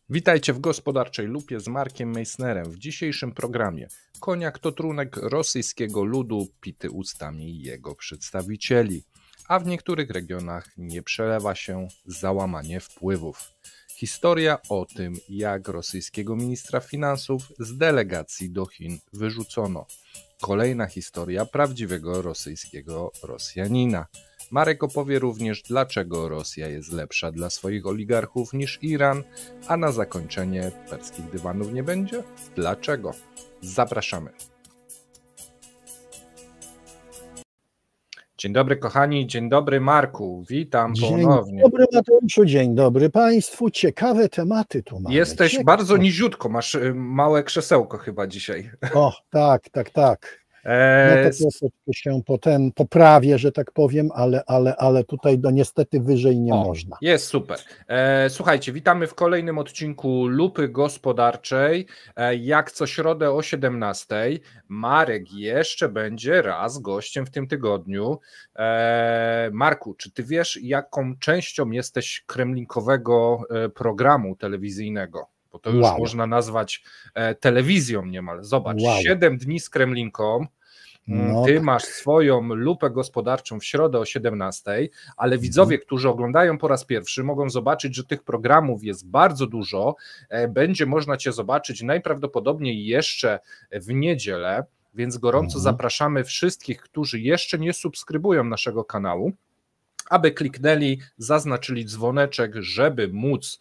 Witajcie w Gospodarczej Lupie z Markiem Meissnerem. W dzisiejszym programie koniak to trunek rosyjskiego ludu pity ustami jego przedstawicieli, a w niektórych regionach nie przelewa się załamanie wpływów. Historia o tym, jak rosyjskiego ministra finansów z delegacji do Chin wyrzucono. Kolejna historia prawdziwego rosyjskiego Rosjanina. Marek opowie również, dlaczego Rosja jest lepsza dla swoich oligarchów niż Iran, a na zakończenie perskich dywanów nie będzie? Dlaczego? Zapraszamy. Dzień dobry kochani, dzień dobry Marku, witam ponownie. Dzień dobry Mateuszu, dzień dobry Państwu, ciekawe tematy tu mamy. Jesteś bardzo niziutko, masz małe krzesełko chyba dzisiaj. O, tak. No to troszeczkę się potem poprawię, że tak powiem, ale tutaj niestety wyżej nie można. Jest super. Słuchajcie, witamy w kolejnym odcinku Lupy Gospodarczej. Jak co środę o 17:00. Marek jeszcze będzie raz gościem w tym tygodniu. Marku, czy ty wiesz, jaką częścią jesteś kremlinkowego programu telewizyjnego? Bo to już można nazwać telewizją niemal. Zobacz, 7 dni z Kremlinką. Ty masz swoją lupę gospodarczą w środę o 17:00, ale widzowie, którzy oglądają po raz pierwszy, mogą zobaczyć, że tych programów jest bardzo dużo. Będzie można cię zobaczyć najprawdopodobniej jeszcze w niedzielę, więc gorąco zapraszamy wszystkich, którzy jeszcze nie subskrybują naszego kanału, aby kliknęli, zaznaczyli dzwoneczek, żeby móc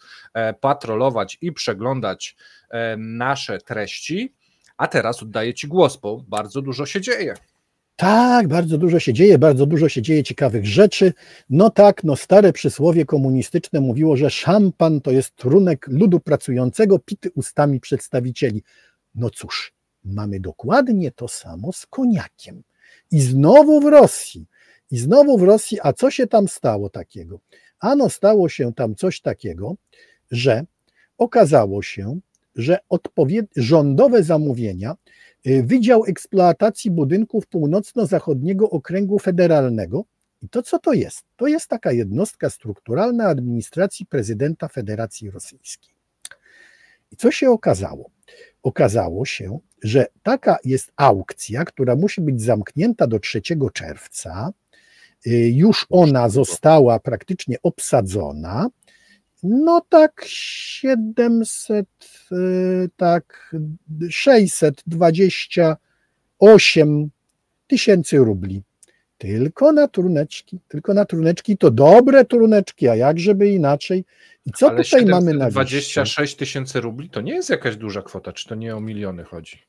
patrolować i przeglądać nasze treści. A teraz oddaję ci głos, bo bardzo dużo się dzieje. Tak, bardzo dużo się dzieje ciekawych rzeczy. No tak, stare przysłowie komunistyczne mówiło, że szampan to jest trunek ludu pracującego pity ustami przedstawicieli. No cóż, mamy dokładnie to samo z koniakiem. I znowu w Rosji, a co się tam stało takiego? Ano stało się tam coś takiego, że okazało się, że rządowe zamówienia Wydział Eksploatacji Budynków Północno-Zachodniego Okręgu Federalnego. I to co to jest? To jest taka jednostka strukturalna administracji prezydenta Federacji Rosyjskiej. I co się okazało? Okazało się, że taka jest aukcja, która musi być zamknięta do 3 czerwca. Już ona została praktycznie obsadzona. No tak 628 tysięcy rubli. Tylko na truneczki, to dobre truneczki, a jak żeby inaczej. I co ale tutaj mamy na 26 tysięcy rubli to nie jest jakaś duża kwota, czy to nie o miliony chodzi?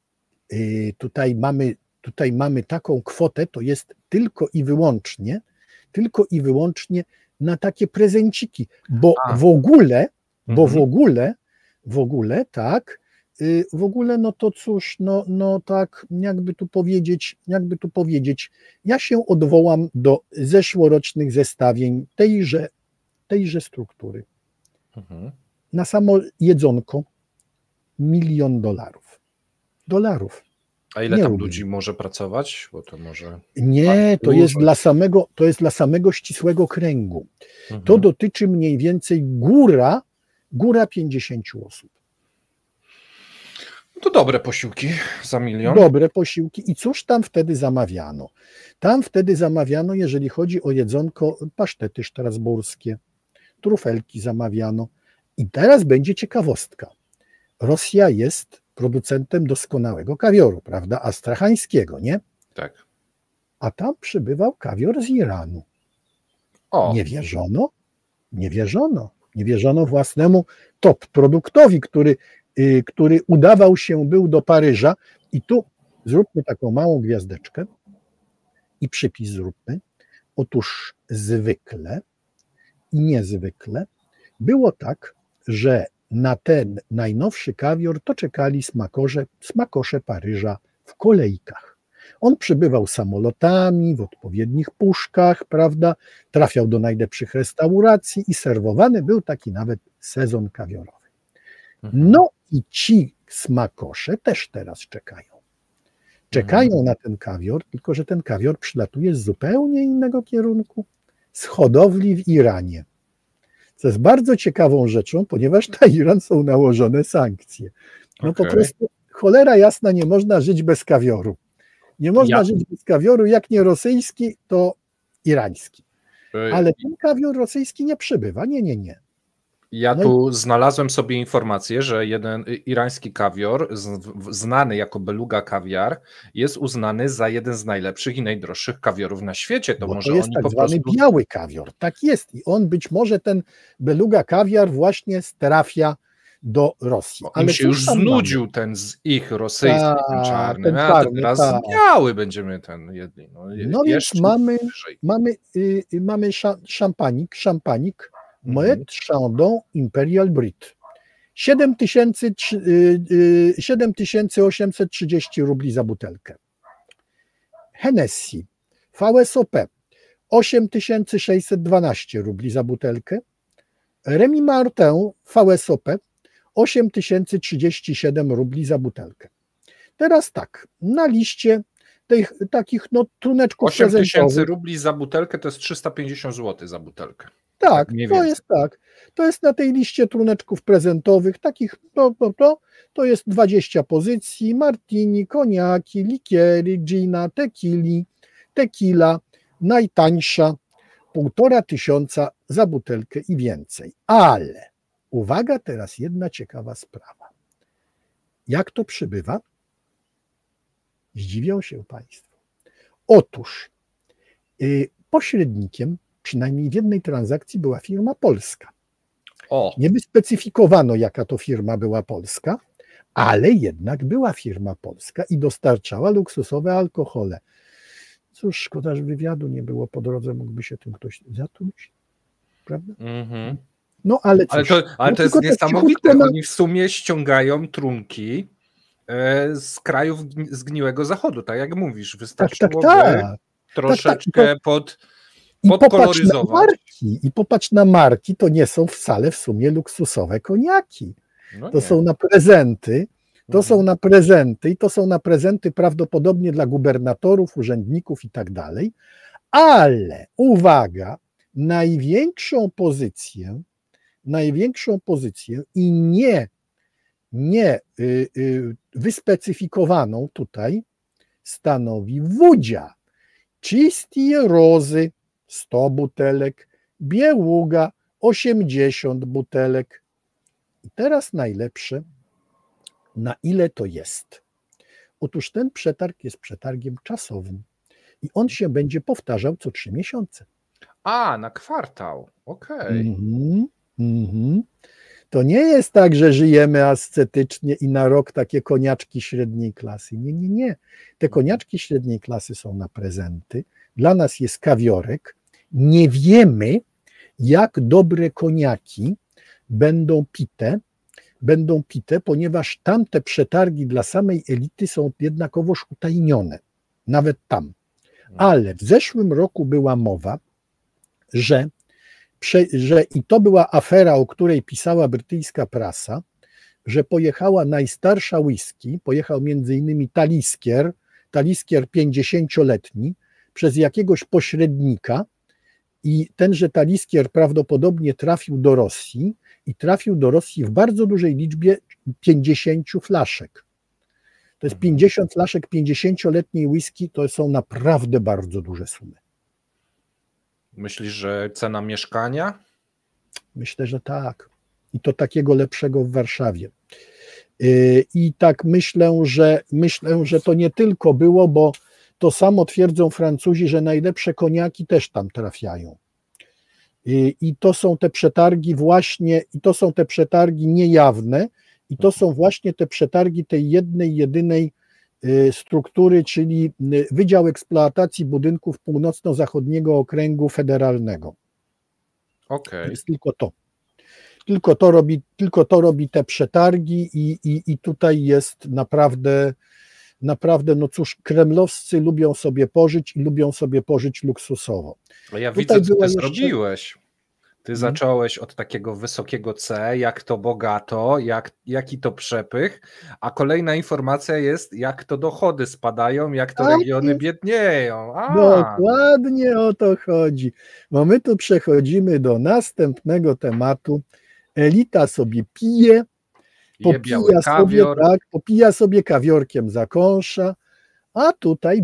Tutaj mamy taką kwotę, to jest tylko i wyłącznie na takie prezenciki, bo w ogóle, no to cóż, no tak, jakby tu powiedzieć, ja się odwołam do zeszłorocznych zestawień tejże struktury. Na samo jedzonko $1 000 000. A ile tam ludzi może pracować? Bo to może... Nie, to jest dla samego ścisłego kręgu. To dotyczy mniej więcej góra 50 osób. No to dobre posiłki za milion. Dobre posiłki. I cóż tam wtedy zamawiano? Tam wtedy zamawiano, jeżeli chodzi o jedzonko, pasztety strasburskie, trufelki zamawiano. I teraz będzie ciekawostka. Rosja jest producentem doskonałego kawioru, prawda? Astrachańskiego, nie? Tak. A tam przybywał kawior z Iranu. Nie wierzono? Nie wierzono własnemu top produktowi, który udawał się był do Paryża. I tu zróbmy taką małą gwiazdeczkę i przypis zróbmy. Otóż zwykle i niezwykle było tak, że na ten najnowszy kawior to czekali smakosze Paryża w kolejkach. On przybywał samolotami, w odpowiednich puszkach, prawda, trafiał do najlepszych restauracji i serwowany był taki nawet sezon kawiorowy. No i ci smakosze też teraz czekają. Czekają na ten kawior, tylko że ten kawior przylatuje z zupełnie innego kierunku, z hodowli w Iranie. co jest bardzo ciekawą rzeczą, ponieważ na Iran są nałożone sankcje. No po prostu cholera jasna, nie można żyć bez kawioru. Nie można żyć bez kawioru, jak nie rosyjski, to irański. Ale ten kawior rosyjski nie przybywa, nie. Ja tu znalazłem sobie informację, że jeden irański kawior, znany jako beluga kawiar, jest uznany za jeden z najlepszych i najdroższych kawiorów na świecie. To jest tak zwany biały kawior, tak jest. I on być może, ten beluga kawiar właśnie trafia do Rosji. Ale się już znudził ten z ich rosyjski, ten czarny, to teraz biały będziemy ten jedli. No więc mamy szampanik, Moet Chandon Imperial Brit. 7830 rubli za butelkę. Hennessy VSOP 8612 rubli za butelkę. Remy Martin VSOP 8037 rubli za butelkę. Teraz tak, na liście tych takich truneczków 8000 rubli za butelkę to jest 350 zł za butelkę. Tak, to jest na tej liście truneczków prezentowych, takich, to jest 20 pozycji, martini, koniaki, likiery, gina, tequila, najtańsza, 1500 za butelkę i więcej. Ale uwaga, teraz jedna ciekawa sprawa. Jak to przybywa? Zdziwią się Państwo. Otóż pośrednikiem przynajmniej w jednej transakcji była firma polska. Nie wyspecyfikowano, jaka to firma była polska, ale jednak była firma polska i dostarczała luksusowe alkohole. Cóż, szkoda, że wywiadu nie było po drodze, mógłby się tym ktoś zatruć, prawda? No ale cóż. Ale to jest niesamowite, oni w sumie ściągają trunki z krajów zgniłego zachodu, tak jak mówisz, wystarczyłoby troszeczkę podkoloryzować. I popatrz na marki, to nie są wcale w sumie luksusowe koniaki. Są na prezenty, i to są na prezenty prawdopodobnie dla gubernatorów, urzędników i tak dalej, ale uwaga, największą pozycję i nie wyspecyfikowaną tutaj stanowi Wódzia, Czystie Rozy 100 butelek, Bieługa 80 butelek. I teraz najlepsze, na ile to jest? Otóż ten przetarg jest przetargiem czasowym i on się będzie powtarzał co 3 miesiące. Na kwartał, okej. To nie jest tak, że żyjemy ascetycznie i na rok takie koniaczki średniej klasy. Nie. Te koniaczki średniej klasy są na prezenty. Dla nas jest kawiorek. Nie wiemy, jak dobre koniaki będą pite, ponieważ tamte przetargi dla samej elity są jednakowoż utajnione. Nawet tam. Ale w zeszłym roku była mowa, że i to była afera, o której pisała brytyjska prasa, że pojechała najstarsza whisky, pojechał między innymi Talisker 50-letni, przez jakiegoś pośrednika i tenże Talisker prawdopodobnie trafił do Rosji i trafił do Rosji w bardzo dużej liczbie 50 flaszek. To jest 50 flaszek 50-letniej whisky, to są naprawdę bardzo duże sumy. Myślisz, że cena mieszkania? Myślę, że tak. I to takiego lepszego w Warszawie. I tak myślę, że to nie tylko było, bo to samo twierdzą Francuzi, że najlepsze koniaki też tam trafiają. I to są te przetargi właśnie, i to są te przetargi niejawne, i to są właśnie te przetargi tej jedynej struktury, czyli Wydział Eksploatacji Budynków Północno-Zachodniego Okręgu Federalnego. Okay. To jest tylko to. Tylko to robi te przetargi i tutaj jest naprawdę, no cóż, kremlowscy lubią sobie pożyć i lubią sobie pożyć luksusowo. Ja widzę, co ty zrobiłeś. Ty zacząłeś od takiego wysokiego C, jak to bogato, jaki to przepych, a kolejna informacja jest, jak to dochody spadają, jak to regiony biednieją. Dokładnie o to chodzi, bo my tu przechodzimy do następnego tematu. Elita sobie pije, popija sobie kawiorkiem za kąsza, a tutaj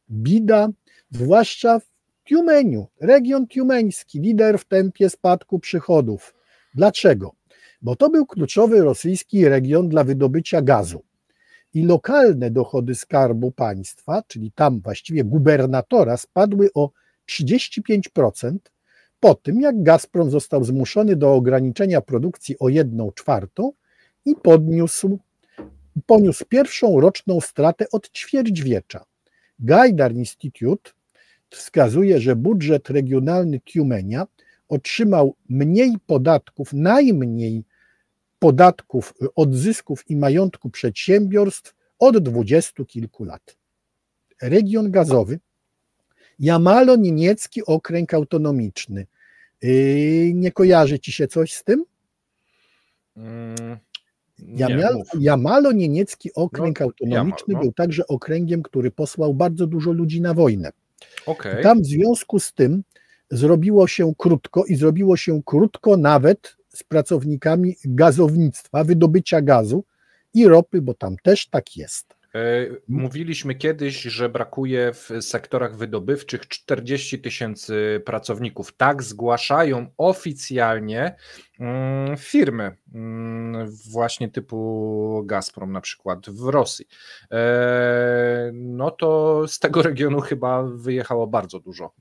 bida, zwłaszcza w Tiumeniu, region tiumeński, lider w tempie spadku przychodów. Dlaczego? Bo to był kluczowy rosyjski region dla wydobycia gazu i lokalne dochody Skarbu Państwa, czyli tam właściwie gubernatora, spadły o 35% po tym, jak Gazprom został zmuszony do ograniczenia produkcji o 1/4 i poniósł pierwszą roczną stratę od ćwierćwiecza. Gaidar Institute wskazuje, że budżet regionalny Tiumenia otrzymał najmniej podatków od zysków i majątku przedsiębiorstw od 20 kilku lat. Region gazowy, Jamalo-Nieniecki Okręg Autonomiczny. Nie kojarzy ci się coś z tym? Jamalo-Nieniecki Okręg Autonomiczny był także okręgiem, który posłał bardzo dużo ludzi na wojnę. Okay. Tam w związku z tym zrobiło się krótko nawet z pracownikami gazownictwa, wydobycia gazu i ropy, bo tam też tak jest. Mówiliśmy kiedyś, że brakuje w sektorach wydobywczych 40 000 pracowników. Tak zgłaszają oficjalnie firmy właśnie typu Gazprom na przykład w Rosji. No to z tego regionu chyba wyjechało bardzo dużo.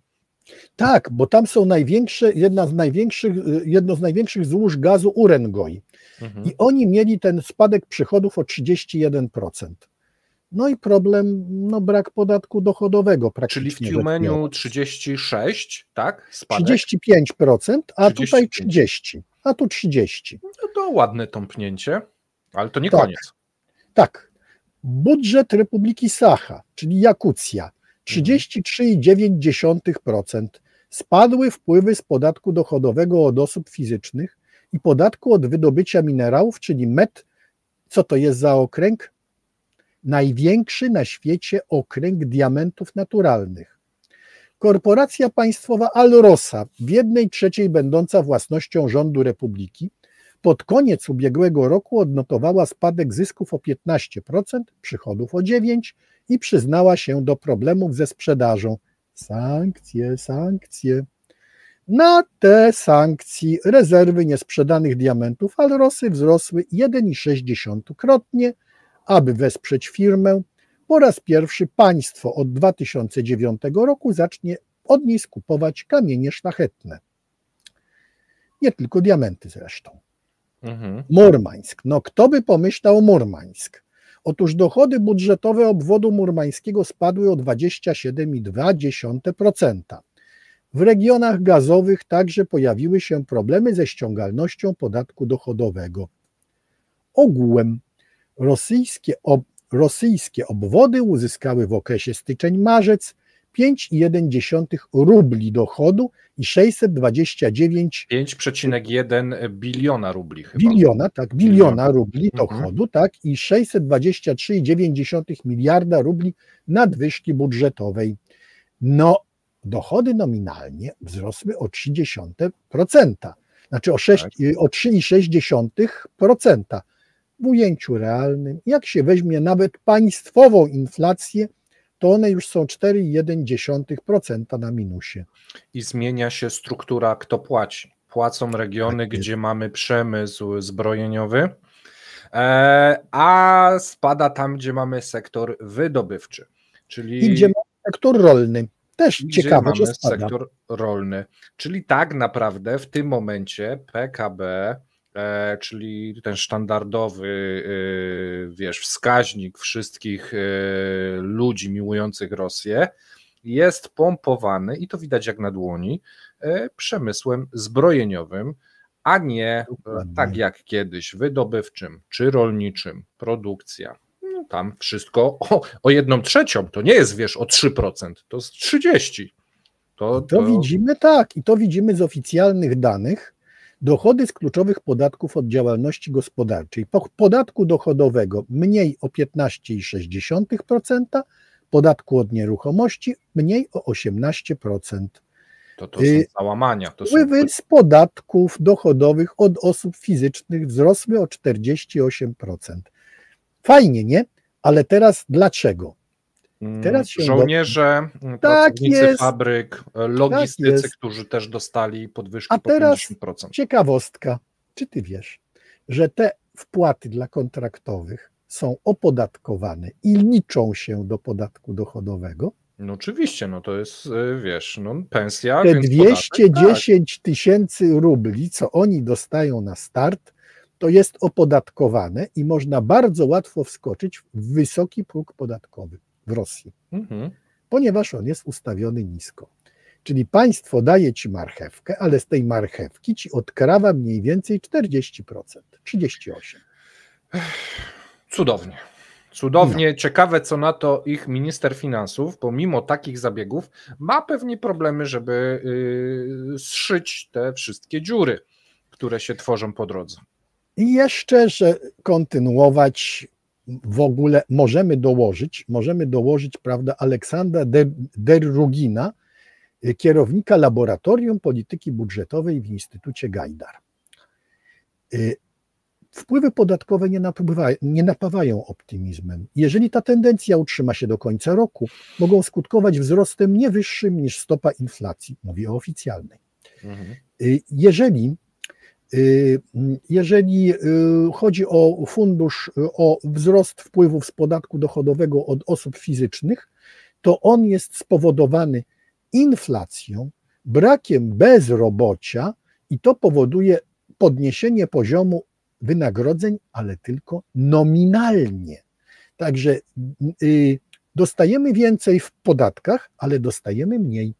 Tak, bo tam są jedno z największych złóż gazu Urengoj. I oni mieli ten spadek przychodów o 31%. No i problem, brak podatku dochodowego praktycznie. Czyli w Tiumeniu 36, tak? Spadek? 35%, a 35. Tutaj 30%, a tu 30%. No to ładne tąpnięcie, ale to nie koniec. Tak. Budżet Republiki Sacha, czyli Jakucja, 33,9%. Spadły wpływy z podatku dochodowego od osób fizycznych i podatku od wydobycia minerałów, czyli MET. Co to jest za okręg? Największy na świecie okręg diamentów naturalnych. Korporacja państwowa Alrosa, w 1/3 będąca własnością rządu Republiki, pod koniec ubiegłego roku odnotowała spadek zysków o 15%, przychodów o 9% i przyznała się do problemów ze sprzedażą. Sankcje. Na te sankcji rezerwy niesprzedanych diamentów Alrosy wzrosły 1,6-krotnie. Aby wesprzeć firmę, po raz pierwszy państwo od 2009 roku zacznie od niej skupować kamienie szlachetne. Nie tylko diamenty zresztą. Murmańsk. Kto by pomyślał Murmańsk? Otóż dochody budżetowe obwodu murmańskiego spadły o 27,2%. W regionach gazowych także pojawiły się problemy ze ściągalnością podatku dochodowego. Ogółem rosyjskie obwody uzyskały w okresie styczeń-marzec 5,1 rubli dochodu i 629 5,1 biliona rubli chyba. Biliona rubli dochodu, i 623,9 miliarda rubli nadwyżki budżetowej. Dochody nominalnie wzrosły o 0,3%, znaczy o 3,6%. W ujęciu realnym, jak się weźmie nawet państwową inflację, to one już są 4,1% na minusie. I zmienia się struktura, kto płaci. Płacą regiony, gdzie mamy przemysł zbrojeniowy, a spada tam, gdzie mamy sektor wydobywczy. Czyli... I gdzie mamy sektor rolny. Też ciekawe, że spada. Sektor rolny. Czyli tak naprawdę w tym momencie PKB, czyli ten sztandardowy, wskaźnik wszystkich ludzi miłujących Rosję, jest pompowany, i to widać jak na dłoni, przemysłem zbrojeniowym, a nie tak jak kiedyś wydobywczym czy rolniczym, produkcja. Tam wszystko o 1/3, to nie jest o 3%, to jest 30%. To widzimy, tak, i to widzimy z oficjalnych danych. Dochody z kluczowych podatków od działalności gospodarczej. Podatku dochodowego mniej o 15,6%, podatku od nieruchomości mniej o 18%. To są załamania. Wpływy z podatków dochodowych od osób fizycznych wzrosły o 48%. Fajnie, nie? Ale teraz dlaczego? Teraz żołnierze, pracownicy fabryk, logistycy, którzy też dostali podwyżki po 50%. Ciekawostka, czy ty wiesz, że te wpłaty dla kontraktowych są opodatkowane i liczą się do podatku dochodowego? No oczywiście, no to jest, wiesz, no pensja. Te 210 tysięcy rubli, co oni dostają na start, to jest opodatkowane i można bardzo łatwo wskoczyć w wysoki próg podatkowy w Rosji, ponieważ on jest ustawiony nisko. Czyli państwo daje ci marchewkę, ale z tej marchewki ci odkrawa mniej więcej 40%, 38%. Cudownie. Cudownie, no. Ciekawe, co na to ich minister finansów, pomimo takich zabiegów, ma pewnie problemy, żeby zszyć te wszystkie dziury, które się tworzą po drodze. I jeszcze, że kontynuować, w ogóle możemy dołożyć, prawda, Aleksandra Derugina, kierownika Laboratorium Polityki Budżetowej w Instytucie Gajdar. Wpływy podatkowe nie napawają optymizmem. Jeżeli ta tendencja utrzyma się do końca roku, mogą skutkować wzrostem nie wyższym niż stopa inflacji, mówię o oficjalnej. Jeżeli chodzi o fundusz, o wzrost wpływów z podatku dochodowego od osób fizycznych, to on jest spowodowany inflacją, brakiem bezrobocia i to powoduje podniesienie poziomu wynagrodzeń, ale tylko nominalnie. Także dostajemy więcej w podatkach, ale dostajemy mniej.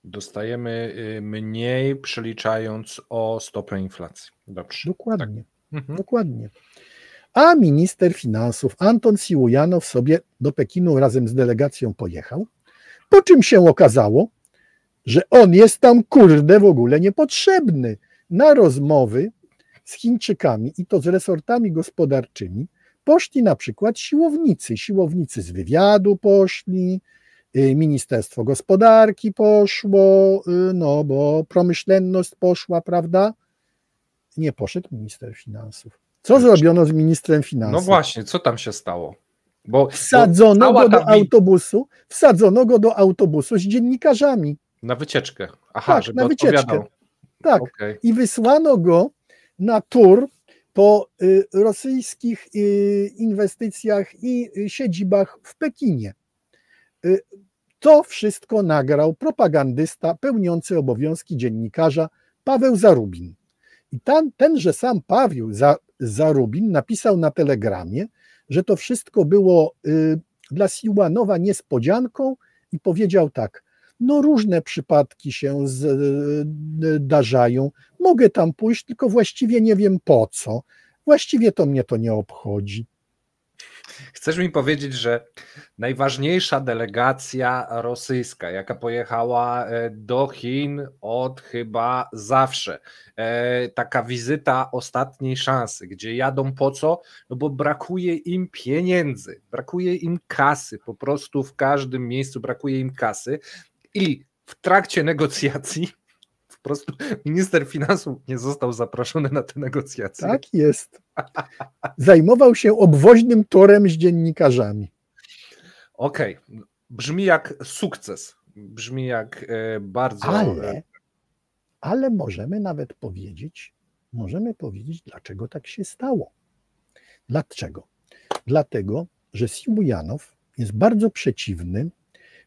Dostajemy mniej, przeliczając o stopę inflacji. Dobrze. Dokładnie. Tak. Dokładnie. A minister finansów Anton Siłujanow sobie do Pekinu razem z delegacją pojechał, po czym się okazało, że on jest tam, kurde, w ogóle niepotrzebny. Na rozmowy z Chińczykami i to z resortami gospodarczymi poszli na przykład siłownicy z wywiadu poszli, Ministerstwo Gospodarki poszło, no bo promyślność poszła, prawda? Nie poszedł minister finansów. Co zrobiono z ministrem finansów? No właśnie, co tam się stało? Wsadzono go do autobusu z dziennikarzami. Na wycieczkę. Aha, tak, żeby na wycieczkę. Odpowiadał. Tak. Okay. I wysłano go na tour po rosyjskich inwestycjach i siedzibach w Pekinie. To wszystko nagrał propagandysta pełniący obowiązki dziennikarza Paweł Zarubin. I tenże sam Paweł Zarubin napisał na Telegramie, że to wszystko było dla Siłanowa niespodzianką i powiedział tak: no różne przypadki się zdarzają, mogę tam pójść, tylko właściwie nie wiem po co, właściwie to mnie to nie obchodzi. Chcesz mi powiedzieć, że najważniejsza delegacja rosyjska, jaka pojechała do Chin od chyba zawsze, taka wizyta ostatniej szansy, gdzie jadą po co? No bo brakuje im pieniędzy, brakuje im kasy, po prostu w każdym miejscu brakuje im kasy i w trakcie negocjacji po prostu minister finansów nie został zaproszony na te negocjacje. Tak jest. Zajmował się obwoźnym torem z dziennikarzami. Okej. Brzmi jak sukces. Brzmi jak bardzo... Ale możemy nawet powiedzieć, dlaczego tak się stało. Dlaczego? Dlatego, że Siłujanow jest bardzo przeciwny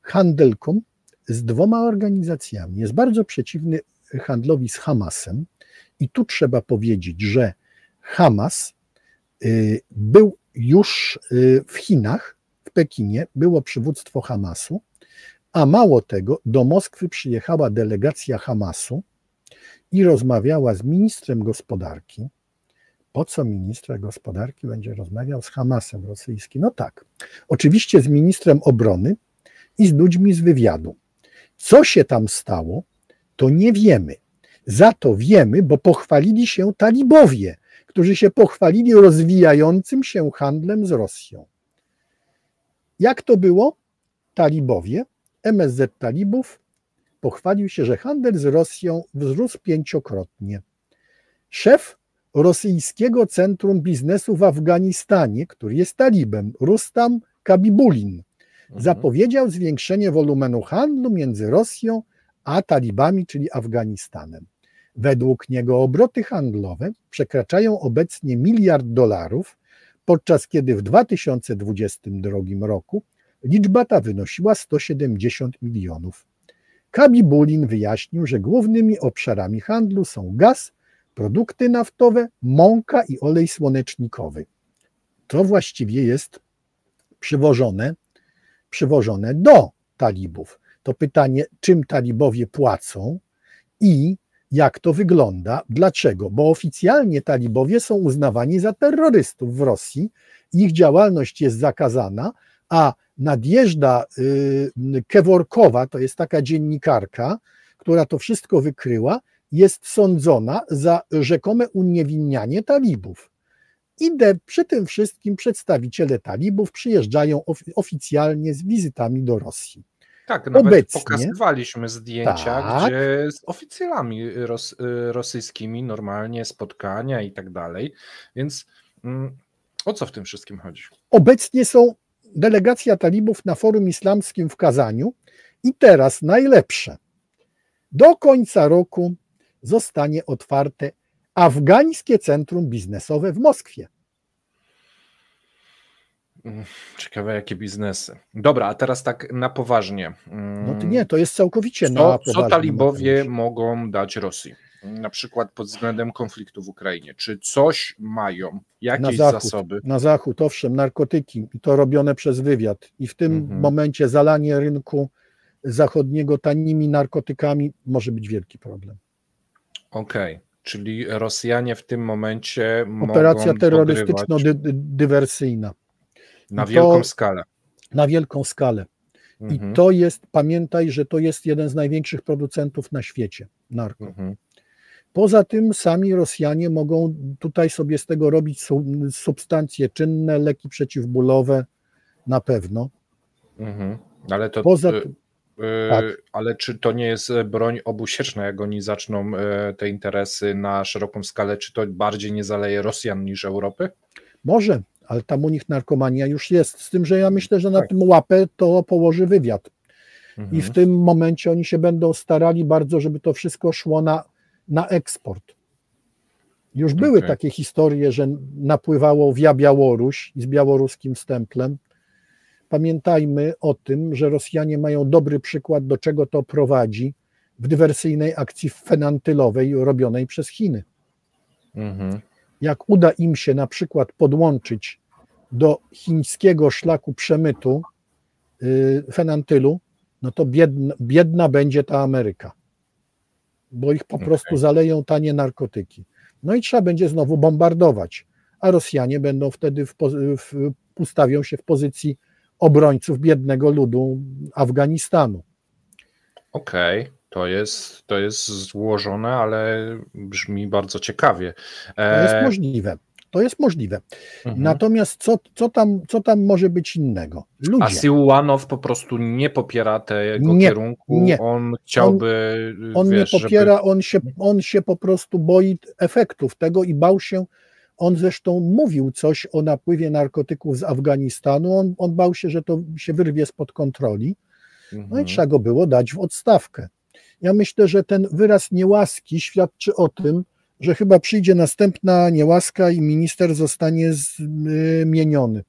handelkom z dwoma organizacjami. Jest bardzo przeciwny handlowi z Hamasem i tu trzeba powiedzieć, że Hamas był już w Chinach, w Pekinie, było przywództwo Hamasu, a mało tego, do Moskwy przyjechała delegacja Hamasu i rozmawiała z ministrem gospodarki. Po co minister gospodarki będzie rozmawiał z Hamasem rosyjskim? No tak, oczywiście z ministrem obrony i z ludźmi z wywiadu. Co się tam stało, to nie wiemy. Za to wiemy, bo pochwalili się talibowie, którzy się pochwalili rozwijającym się handlem z Rosją. Jak to było? Talibowie, MSZ Talibów pochwalił się, że handel z Rosją wzrósł 5-krotnie. Szef rosyjskiego centrum biznesu w Afganistanie, który jest talibem, Rustam Kabibulin, zapowiedział zwiększenie wolumenu handlu między Rosją a talibami, czyli Afganistanem. Według niego obroty handlowe przekraczają obecnie $1 miliard, podczas kiedy w 2022 roku liczba ta wynosiła 170 milionów. Kabibulin wyjaśnił, że głównymi obszarami handlu są gaz, produkty naftowe, mąka i olej słonecznikowy. To właściwie jest przywożone do talibów. To pytanie, czym talibowie płacą i jak to wygląda, dlaczego? Bo oficjalnie talibowie są uznawani za terrorystów w Rosji, ich działalność jest zakazana, a Nadjeżda Keworkowa, to jest taka dziennikarka, która to wszystko wykryła, jest sądzona za rzekome uniewinnianie talibów. I przy tym wszystkim przedstawiciele talibów przyjeżdżają oficjalnie z wizytami do Rosji. Tak, nawet pokazywaliśmy zdjęcia, tak, gdzie z oficjalami rosyjskimi normalnie spotkania i tak dalej, więc o co w tym wszystkim chodzi? Obecnie są delegacja talibów na forum islamskim w Kazaniu i teraz najlepsze. Do końca roku zostanie otwarte afgańskie centrum biznesowe w Moskwie. Ciekawe, jakie biznesy. Dobra, a teraz tak na poważnie. No to nie, to jest całkowicie na poważnie. Co talibowie mogą dać Rosji? Na przykład pod względem konfliktu w Ukrainie. Czy coś mają? Jakieś zasoby? Na zachód, owszem, narkotyki i to robione przez wywiad. I w tym momencie zalanie rynku zachodniego tanimi narkotykami może być wielki problem. Okej, czyli Rosjanie w tym momencie operacja mogą terrorystyczno-dywersyjna. Na wielką skalę. Na wielką skalę. I to jest, pamiętaj, że to jest jeden z największych producentów na świecie narko. Poza tym sami Rosjanie mogą tutaj sobie z tego robić substancje czynne, leki przeciwbólowe, na pewno. Ale to... tak. Ale czy to nie jest broń obusieczna, jak oni zaczną te interesy na szeroką skalę, czy to bardziej nie zaleje Rosjan niż Europy? Może, ale tam u nich narkomania już jest, z tym, że ja myślę, że na tym łapę to położy wywiad. I w tym momencie oni się będą starali bardzo, żeby to wszystko szło na eksport. Już były takie historie, że napływało via Białoruś i z białoruskim stemplem. Pamiętajmy o tym, że Rosjanie mają dobry przykład, do czego to prowadzi w dywersyjnej akcji fenantylowej robionej przez Chiny. Jak uda im się na przykład podłączyć do chińskiego szlaku przemytu fenantylu, no to biedna będzie ta Ameryka, bo ich po prostu zaleją tanie narkotyki. No i trzeba będzie znowu bombardować, a Rosjanie będą wtedy ustawią się w pozycji obrońców biednego ludu Afganistanu. Okej, to jest złożone, ale brzmi bardzo ciekawie. To jest możliwe. To jest możliwe. Natomiast co tam może być innego? Ludzie. A Siluanow po prostu nie popiera tego kierunku? Nie. On chciałby... On nie popiera, on się po prostu boi efektów tego i bał się. On zresztą mówił coś o napływie narkotyków z Afganistanu. On bał się, że to się wyrwie spod kontroli. No i trzeba go było dać w odstawkę. Ja myślę, że ten wyraz niełaski świadczy o tym, że chyba przyjdzie następna niełaska i minister zostanie zmieniony.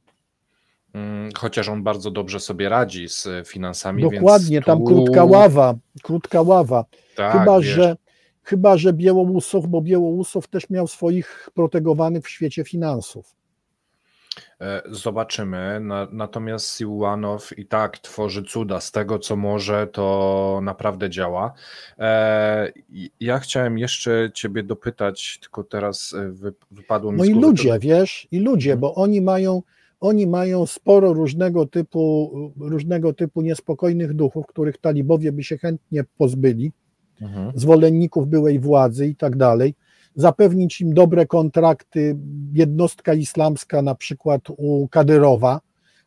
Chociaż on bardzo dobrze sobie radzi z finansami. Dokładnie, więc tam krótka ława. Tak, chyba, że Białousów, bo Białousów też miał swoich protegowanych w świecie finansów. Zobaczymy, natomiast Siluanow i tak tworzy cuda, z tego co może to naprawdę działa. Ja chciałem jeszcze ciebie dopytać, tylko teraz wypadło mi No i ludzie, wiesz, bo oni mają sporo różnego typu niespokojnych duchów, których talibowie by się chętnie pozbyli, zwolenników byłej władzy i tak dalej, zapewnić im dobre kontrakty, jednostka islamska na przykład u Kadyrowa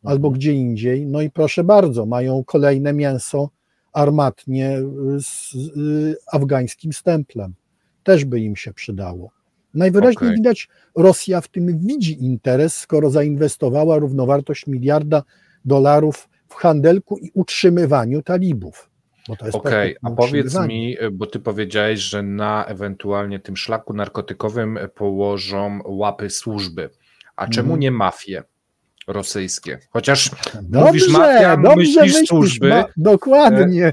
albo gdzie indziej, no i proszę bardzo, mają kolejne mięso armatnie z afgańskim stemplem. Też by im się przydało. Najwyraźniej widać, Rosja w tym widzi interes, skoro zainwestowała równowartość $1 miliarda w handelku i utrzymywaniu talibów. A powiedz mi, bo ty powiedziałeś, że na ewentualnie tym szlaku narkotykowym położą łapy służby. A czemu nie mafie rosyjskie? Chociaż mówisz mafia, myślisz służby. Dokładnie.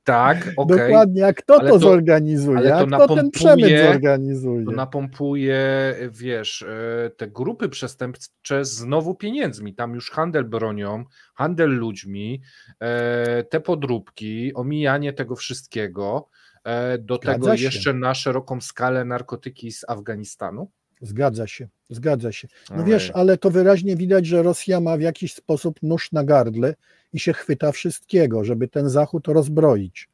Tak, dokładnie. A kto to zorganizuje? A kto ten przemyt zorganizuje? To napompuje, wiesz, te grupy przestępcze znowu pieniędzmi. Tam już handel bronią, handel ludźmi, te podróbki, omijanie tego wszystkiego. Do tego jeszcze na szeroką skalę narkotyki z Afganistanu. Zgadza się. No wiesz, ale to wyraźnie widać, że Rosja ma w jakiś sposób nóż na gardle i się chwyta wszystkiego, żeby ten Zachód rozbroić.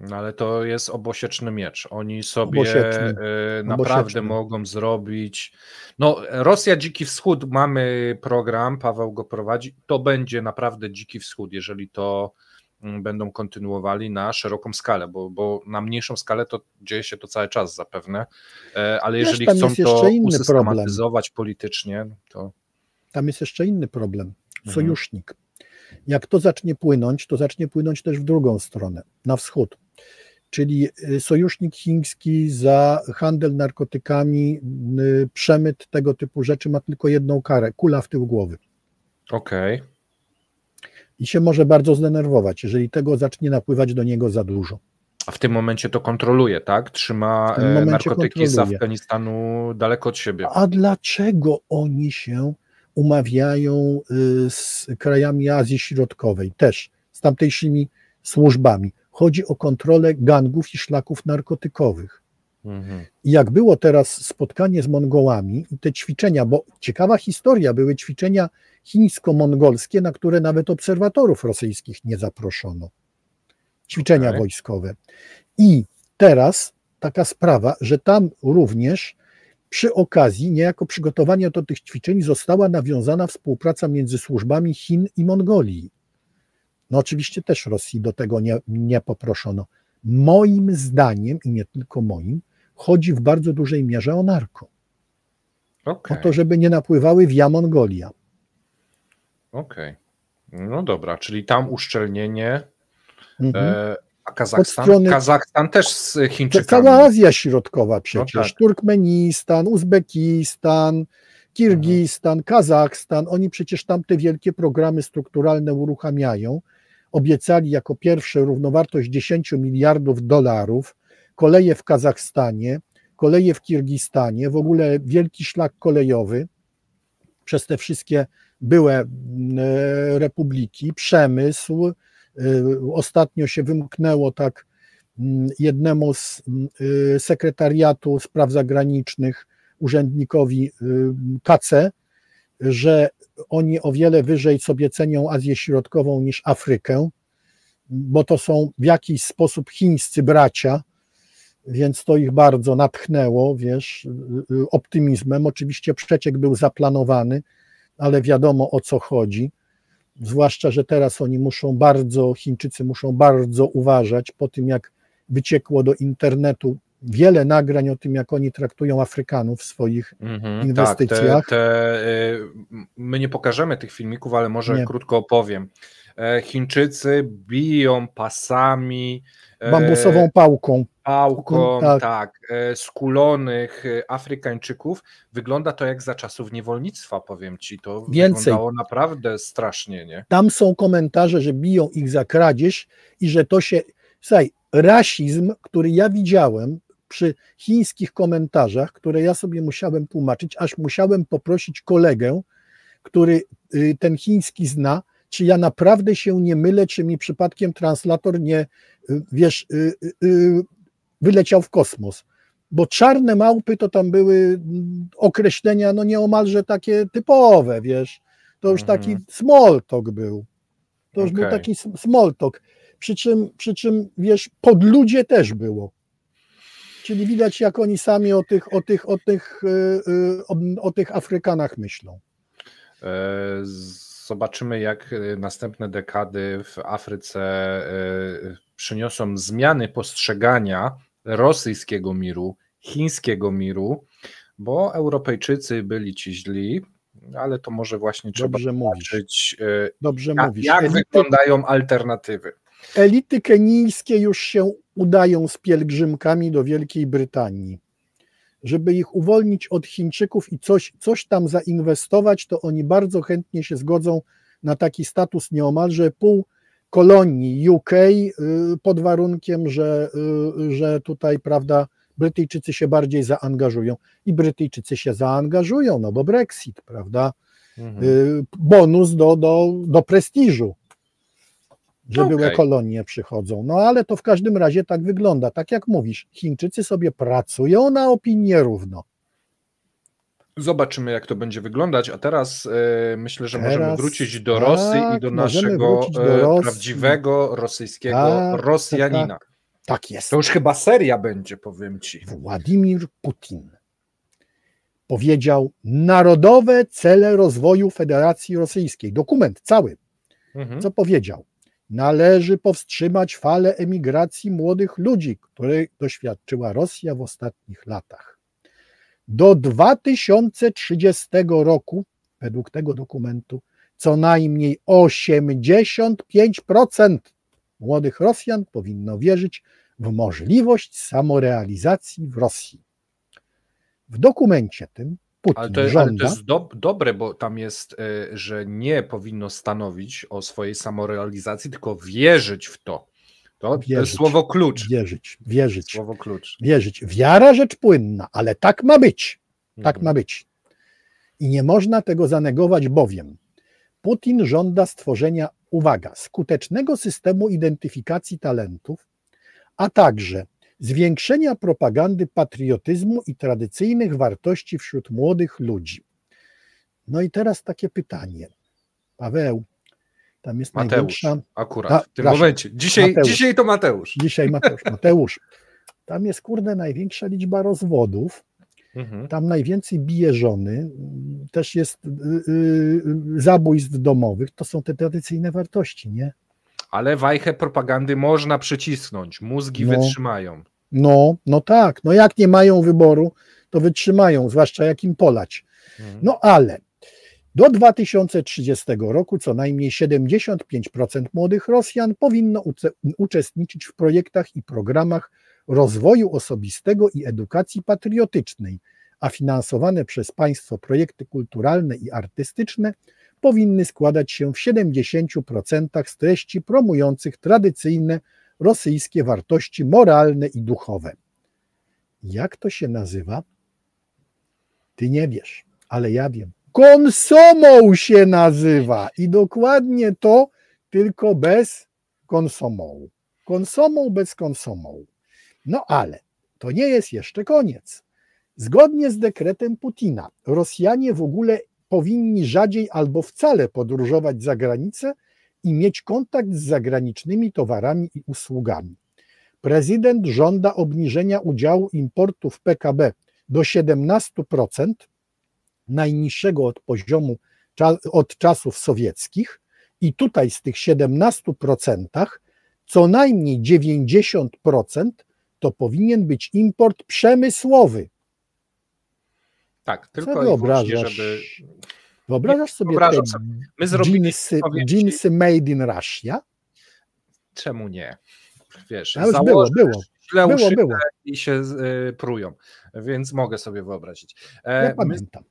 No ale to jest obosieczny miecz. Oni sobie naprawdę mogą zrobić. No, Rosja Dziki Wschód, mamy program, Paweł go prowadzi. To będzie naprawdę Dziki Wschód, jeżeli to będą kontynuowali na szeroką skalę, bo na mniejszą skalę to dzieje się to cały czas zapewne, ale jeżeli chcą to usystematyzować politycznie, to... Tam jest jeszcze inny problem. Sojusznik. Jak to zacznie płynąć też w drugą stronę, na wschód. Czyli sojusznik chiński za handel narkotykami, przemyt, tego typu rzeczy ma tylko jedną karę, kula w tył głowy. I się może bardzo zdenerwować, jeżeli tego zacznie napływać do niego za dużo. A w tym momencie to kontroluje, tak? Trzyma narkotyki z Afganistanu daleko od siebie. A dlaczego oni się umawiają z krajami Azji Środkowej, też z tamtejszymi służbami? Chodzi o kontrolę gangów i szlaków narkotykowych. I jak było teraz spotkanie z Mongołami i te ćwiczenia, bo ciekawa historia, były ćwiczenia chińsko-mongolskie, na które nawet obserwatorów rosyjskich nie zaproszono. Ćwiczenia wojskowe. I teraz taka sprawa, że tam również przy okazji niejako przygotowania do tych ćwiczeń została nawiązana współpraca między służbami Chin i Mongolii. No oczywiście też Rosji do tego nie poproszono. Moim zdaniem, i nie tylko moim, chodzi w bardzo dużej mierze o narko. O to, żeby nie napływały via Mongolia. No dobra, czyli tam uszczelnienie, a Kazachstan? Kazachstan też z Chińczykami. Cała Azja Środkowa przecież. No tak. Turkmenistan, Uzbekistan, Kirgistan, Kazachstan, oni przecież tam te wielkie programy strukturalne uruchamiają. Obiecali jako pierwsze równowartość $10 miliardów, koleje w Kazachstanie, koleje w Kirgistanie, w ogóle wielki szlak kolejowy przez te wszystkie były republiki, przemysł. Ostatnio się wymknęło tak jednemu z sekretariatu spraw zagranicznych, urzędnikowi KC, że oni o wiele wyżej sobie cenią Azję Środkową niż Afrykę, bo to są w jakiś sposób chińscy bracia, więc to ich bardzo natchnęło, wiesz, optymizmem. Oczywiście przeciek był zaplanowany, ale wiadomo, o co chodzi. Zwłaszcza, że teraz Chińczycy muszą bardzo uważać po tym, jak wyciekło do internetu wiele nagrań o tym, jak oni traktują Afrykanów w swoich inwestycjach. My nie pokażemy tych filmików, ale może krótko opowiem. Chińczycy biją pasami, bambusową pałką, skulonych Afrykańczyków. Wygląda to jak za czasów niewolnictwa, powiem ci. To wyglądało naprawdę strasznie, nie? Tam są komentarze, że biją ich za kradzież i że to się... Słuchaj, rasizm, który ja widziałem przy chińskich komentarzach, które ja sobie musiałem tłumaczyć, aż musiałem poprosić kolegę, który ten chiński zna, czy ja naprawdę się nie mylę, czy mi przypadkiem translator nie, wiesz, wyleciał w kosmos. bo czarne małpy to tam były określenia no nieomalże takie typowe, wiesz, to już taki small talk był, to już był taki small talk, przy czym wiesz, podludzie też było, czyli widać jak oni sami o tych Afrykanach myślą. Zobaczymy, jak następne dekady w Afryce przyniosą zmiany postrzegania rosyjskiego miru, chińskiego miru, bo Europejczycy byli ci źli, ale to może właśnie trzeba zobaczyć, jak wyglądają alternatywy. Elity kenijskie już się udają z pielgrzymkami do Wielkiej Brytanii. Żeby ich uwolnić od Chińczyków i coś tam zainwestować, to oni bardzo chętnie się zgodzą na taki status nieomalże pół kolonii UK, pod warunkiem, że tutaj, prawda, Brytyjczycy się bardziej zaangażują. I Brytyjczycy się zaangażują, no bo Brexit, prawda, bonus do prestiżu, że były kolonie przychodzą. No ale to w każdym razie tak wygląda. Tak jak mówisz, Chińczycy sobie pracują na opinię równo. Zobaczymy, jak to będzie wyglądać, a teraz myślę, że możemy wrócić do Rosji i do naszego prawdziwego rosyjskiego Rosjanina. Tak jest. To już chyba seria będzie, powiem ci. Władimir Putin powiedział Narodowe cele rozwoju Federacji Rosyjskiej. Dokument cały. Co powiedział? Należy powstrzymać falę emigracji młodych ludzi, której doświadczyła Rosja w ostatnich latach. Do 2030 roku, według tego dokumentu, co najmniej 85% młodych Rosjan powinno wierzyć w możliwość samorealizacji w Rosji. W dokumencie tym Putin żąda... Ale to jest dobre, bo tam jest, że nie powinno stanowić o swojej samorealizacji, tylko wierzyć w to. To jest słowo klucz. Wierzyć. Słowo klucz. Wierzyć. Wiara rzecz płynna, ale tak ma być. Tak ma być. I nie można tego zanegować, bowiem Putin żąda stworzenia, uwaga, skutecznego systemu identyfikacji talentów, a także zwiększenia propagandy patriotyzmu i tradycyjnych wartości wśród młodych ludzi. No i teraz takie pytanie. Paweł, tam jest Mateusz, największa... akurat w tym momencie. Dzisiaj to Mateusz. Dzisiaj Mateusz. Tam jest, kurde, największa liczba rozwodów. Tam najwięcej bije żony. Też jest zabójstw domowych. To są te tradycyjne wartości, nie? Ale wajchę propagandy można przycisnąć. Mózgi wytrzymają. No tak. No jak nie mają wyboru, to wytrzymają, zwłaszcza jak im polać. No ale do 2030 roku co najmniej 75% młodych Rosjan powinno uczestniczyć w projektach i programach rozwoju osobistego i edukacji patriotycznej, a finansowane przez państwo projekty kulturalne i artystyczne powinny składać się w 70% z treści promujących tradycyjne rosyjskie wartości moralne i duchowe. Jak to się nazywa? Ty nie wiesz, ale ja wiem. Konsomoł się nazywa i dokładnie to, tylko bez konsomołu. Konsomoł bez konsomołu. No ale to nie jest jeszcze koniec. Zgodnie z dekretem Putina Rosjanie w ogóle powinni rzadziej albo wcale podróżować za granicę i mieć kontakt z zagranicznymi towarami i usługami. Prezydent żąda obniżenia udziału importu w PKB do 17%, najniższego od poziomu od czasów sowieckich, i tutaj z tych 17% co najmniej 90% to powinien być import przemysłowy. Tak, tylko i wyłącznie, żeby... Wyobrażasz sobie te jeansy made in Russia? Czemu nie? Wiesz, już było. I się prują, więc mogę sobie wyobrazić. Ja pamiętam.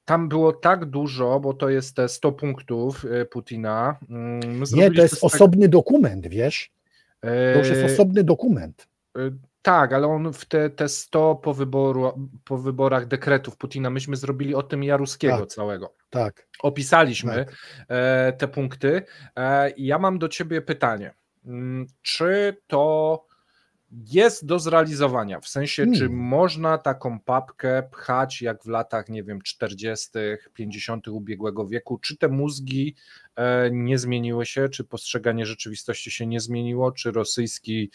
Tam było tak dużo, bo to jest te 100 punktów Putina. Nie, to jest osobny dokument, wiesz? To już jest osobny dokument. Tak, ale on w te 100 po wyborach dekretów Putina, myśmy zrobili o tym Jaruskiego całego. Tak. Opisaliśmy te punkty. Ja mam do ciebie pytanie. Czy to jest do zrealizowania, w sensie, czy Hmm. można taką papkę pchać jak w latach, nie wiem, 40., 50. ubiegłego wieku, czy te mózgi nie zmieniły się, czy postrzeganie rzeczywistości się nie zmieniło, czy rosyjski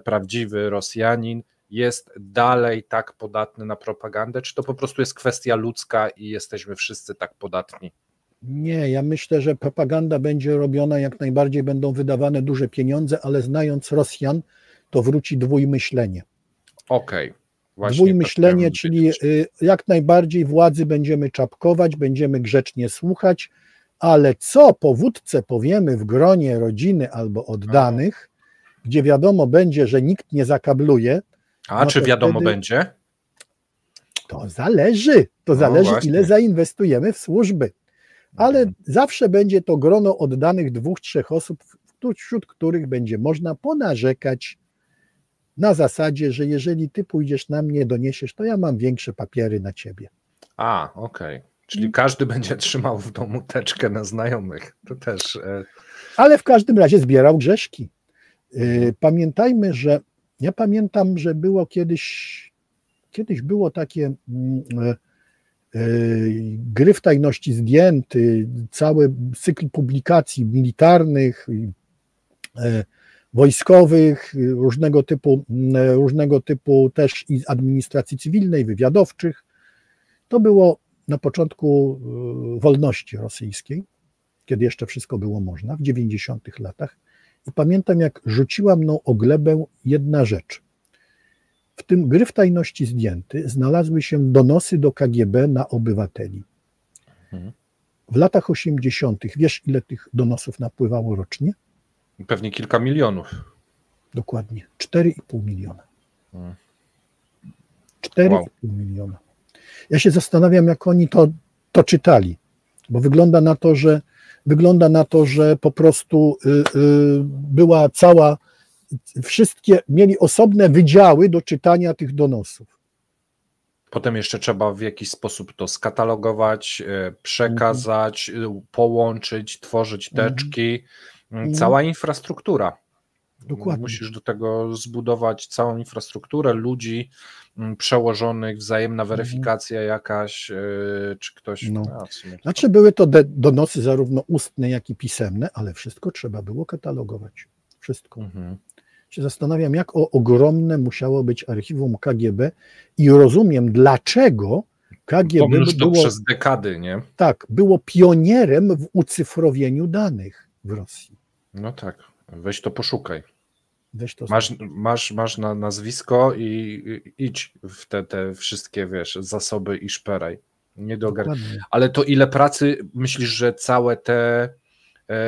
prawdziwy Rosjanin jest dalej tak podatny na propagandę, czy to po prostu jest kwestia ludzka i jesteśmy wszyscy tak podatni? Nie, ja myślę, że propaganda będzie robiona, jak najbardziej będą wydawane duże pieniądze, ale znając Rosjan, to wróci dwójmyślenie. Okej. Dwójmyślenie, czyli jak najbardziej władzy będziemy czapkować, będziemy grzecznie słuchać, ale co powódce powiemy w gronie rodziny albo oddanych, gdzie wiadomo będzie, że nikt nie zakabluje. A czy wiadomo będzie? To zależy, ile zainwestujemy w służby. Ale zawsze będzie to grono oddanych 2-3 osób, wśród których będzie można ponarzekać na zasadzie, że jeżeli ty pójdziesz na mnie, doniesiesz, to ja mam większe papiery na ciebie. Okej. Czyli każdy będzie trzymał w domu teczkę na znajomych. To też. Ale w każdym razie zbierał grzeszki. Pamiętajmy, że ja pamiętam, że było kiedyś było takie Gry w tajności zdjęty, cały cykl publikacji militarnych, wojskowych, różnego typu też i z administracji cywilnej, wywiadowczych. To było na początku wolności rosyjskiej, kiedy jeszcze wszystko było można, w 90 latach. I pamiętam, jak rzuciła mną o glebę jedna rzecz. W tym Gry w tajności zdjęty znalazły się donosy do KGB na obywateli. W latach 80. wiesz, ile tych donosów napływało rocznie? Pewnie kilka milionów. Dokładnie, 4,5 miliona. 4,5 miliona. Ja się zastanawiam, jak oni to czytali, bo wygląda na to, że po prostu była cała, wszystkie mieli osobne wydziały do czytania tych donosów. Potem jeszcze trzeba w jakiś sposób to skatalogować, przekazać, połączyć, tworzyć teczki. Cała infrastruktura. Dokładnie. Musisz do tego zbudować całą infrastrukturę ludzi przełożonych, wzajemna weryfikacja jakaś, czy ktoś... Znaczy były to donosy zarówno ustne, jak i pisemne, ale wszystko trzeba było katalogować. Wszystko. Się zastanawiam, jak ogromne musiało być archiwum KGB i rozumiem, dlaczego KGB było przez dekady, nie? Tak, było pionierem w ucyfrowieniu danych w Rosji. No tak, weź to poszukaj. Weź to masz na nazwisko i idź w te wszystkie, wiesz, zasoby i szperaj. Nie do ogarnięcia. Ale to ile pracy myślisz, że całe te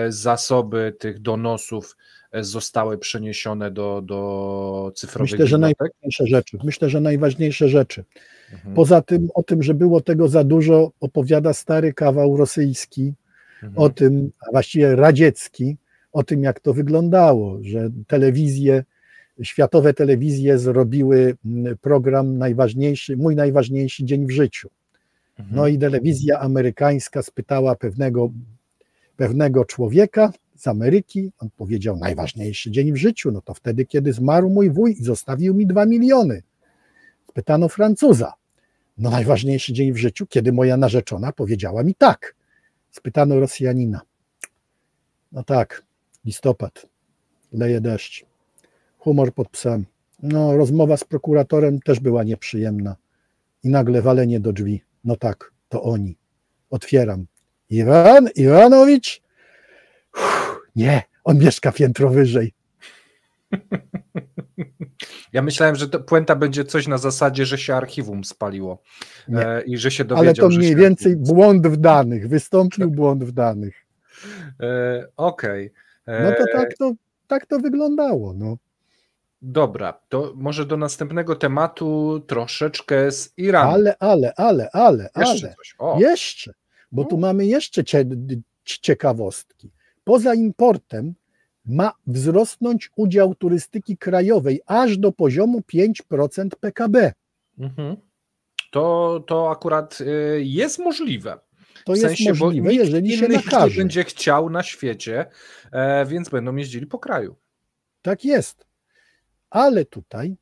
zasoby tych donosów zostały przeniesione do cyfrowych bibliotek? Myślę, że najważniejsze rzeczy. Poza tym, o tym, że było tego za dużo, opowiada stary kawał rosyjski, o tym, a właściwie radziecki, o tym, jak to wyglądało, że światowe telewizje zrobiły program mój najważniejszy dzień w życiu. No i telewizja amerykańska spytała pewnego człowieka z Ameryki, on powiedział, najważniejszy dzień w życiu, no to wtedy, kiedy zmarł mój wuj i zostawił mi 2 miliony. Spytano Francuza, no najważniejszy dzień w życiu, kiedy moja narzeczona powiedziała mi tak. Spytano Rosjanina, no tak, listopad, leje deszcz, humor pod psem, no rozmowa z prokuratorem też była nieprzyjemna i nagle walenie do drzwi, no tak, to oni, otwieram, Iwanowicz? Nie, on mieszka piętro wyżej. Ja myślałem, że puenta będzie coś na zasadzie, że się archiwum spaliło i że się dowiedział. Ale to mniej więcej błąd w danych, wystąpił błąd w danych. Okej. No to tak to wyglądało. No. Dobra, to może do następnego tematu troszeczkę z Iranu. Ale. Jeszcze, bo tu mamy jeszcze ciekawostki. Poza importem ma wzrosnąć udział turystyki krajowej aż do poziomu 5% PKB. To akurat jest możliwe. To jest możliwe, jeżeli się nakaże. Nie będzie chciał na świecie, więc będą jeździli po kraju. Tak jest. Ale tutaj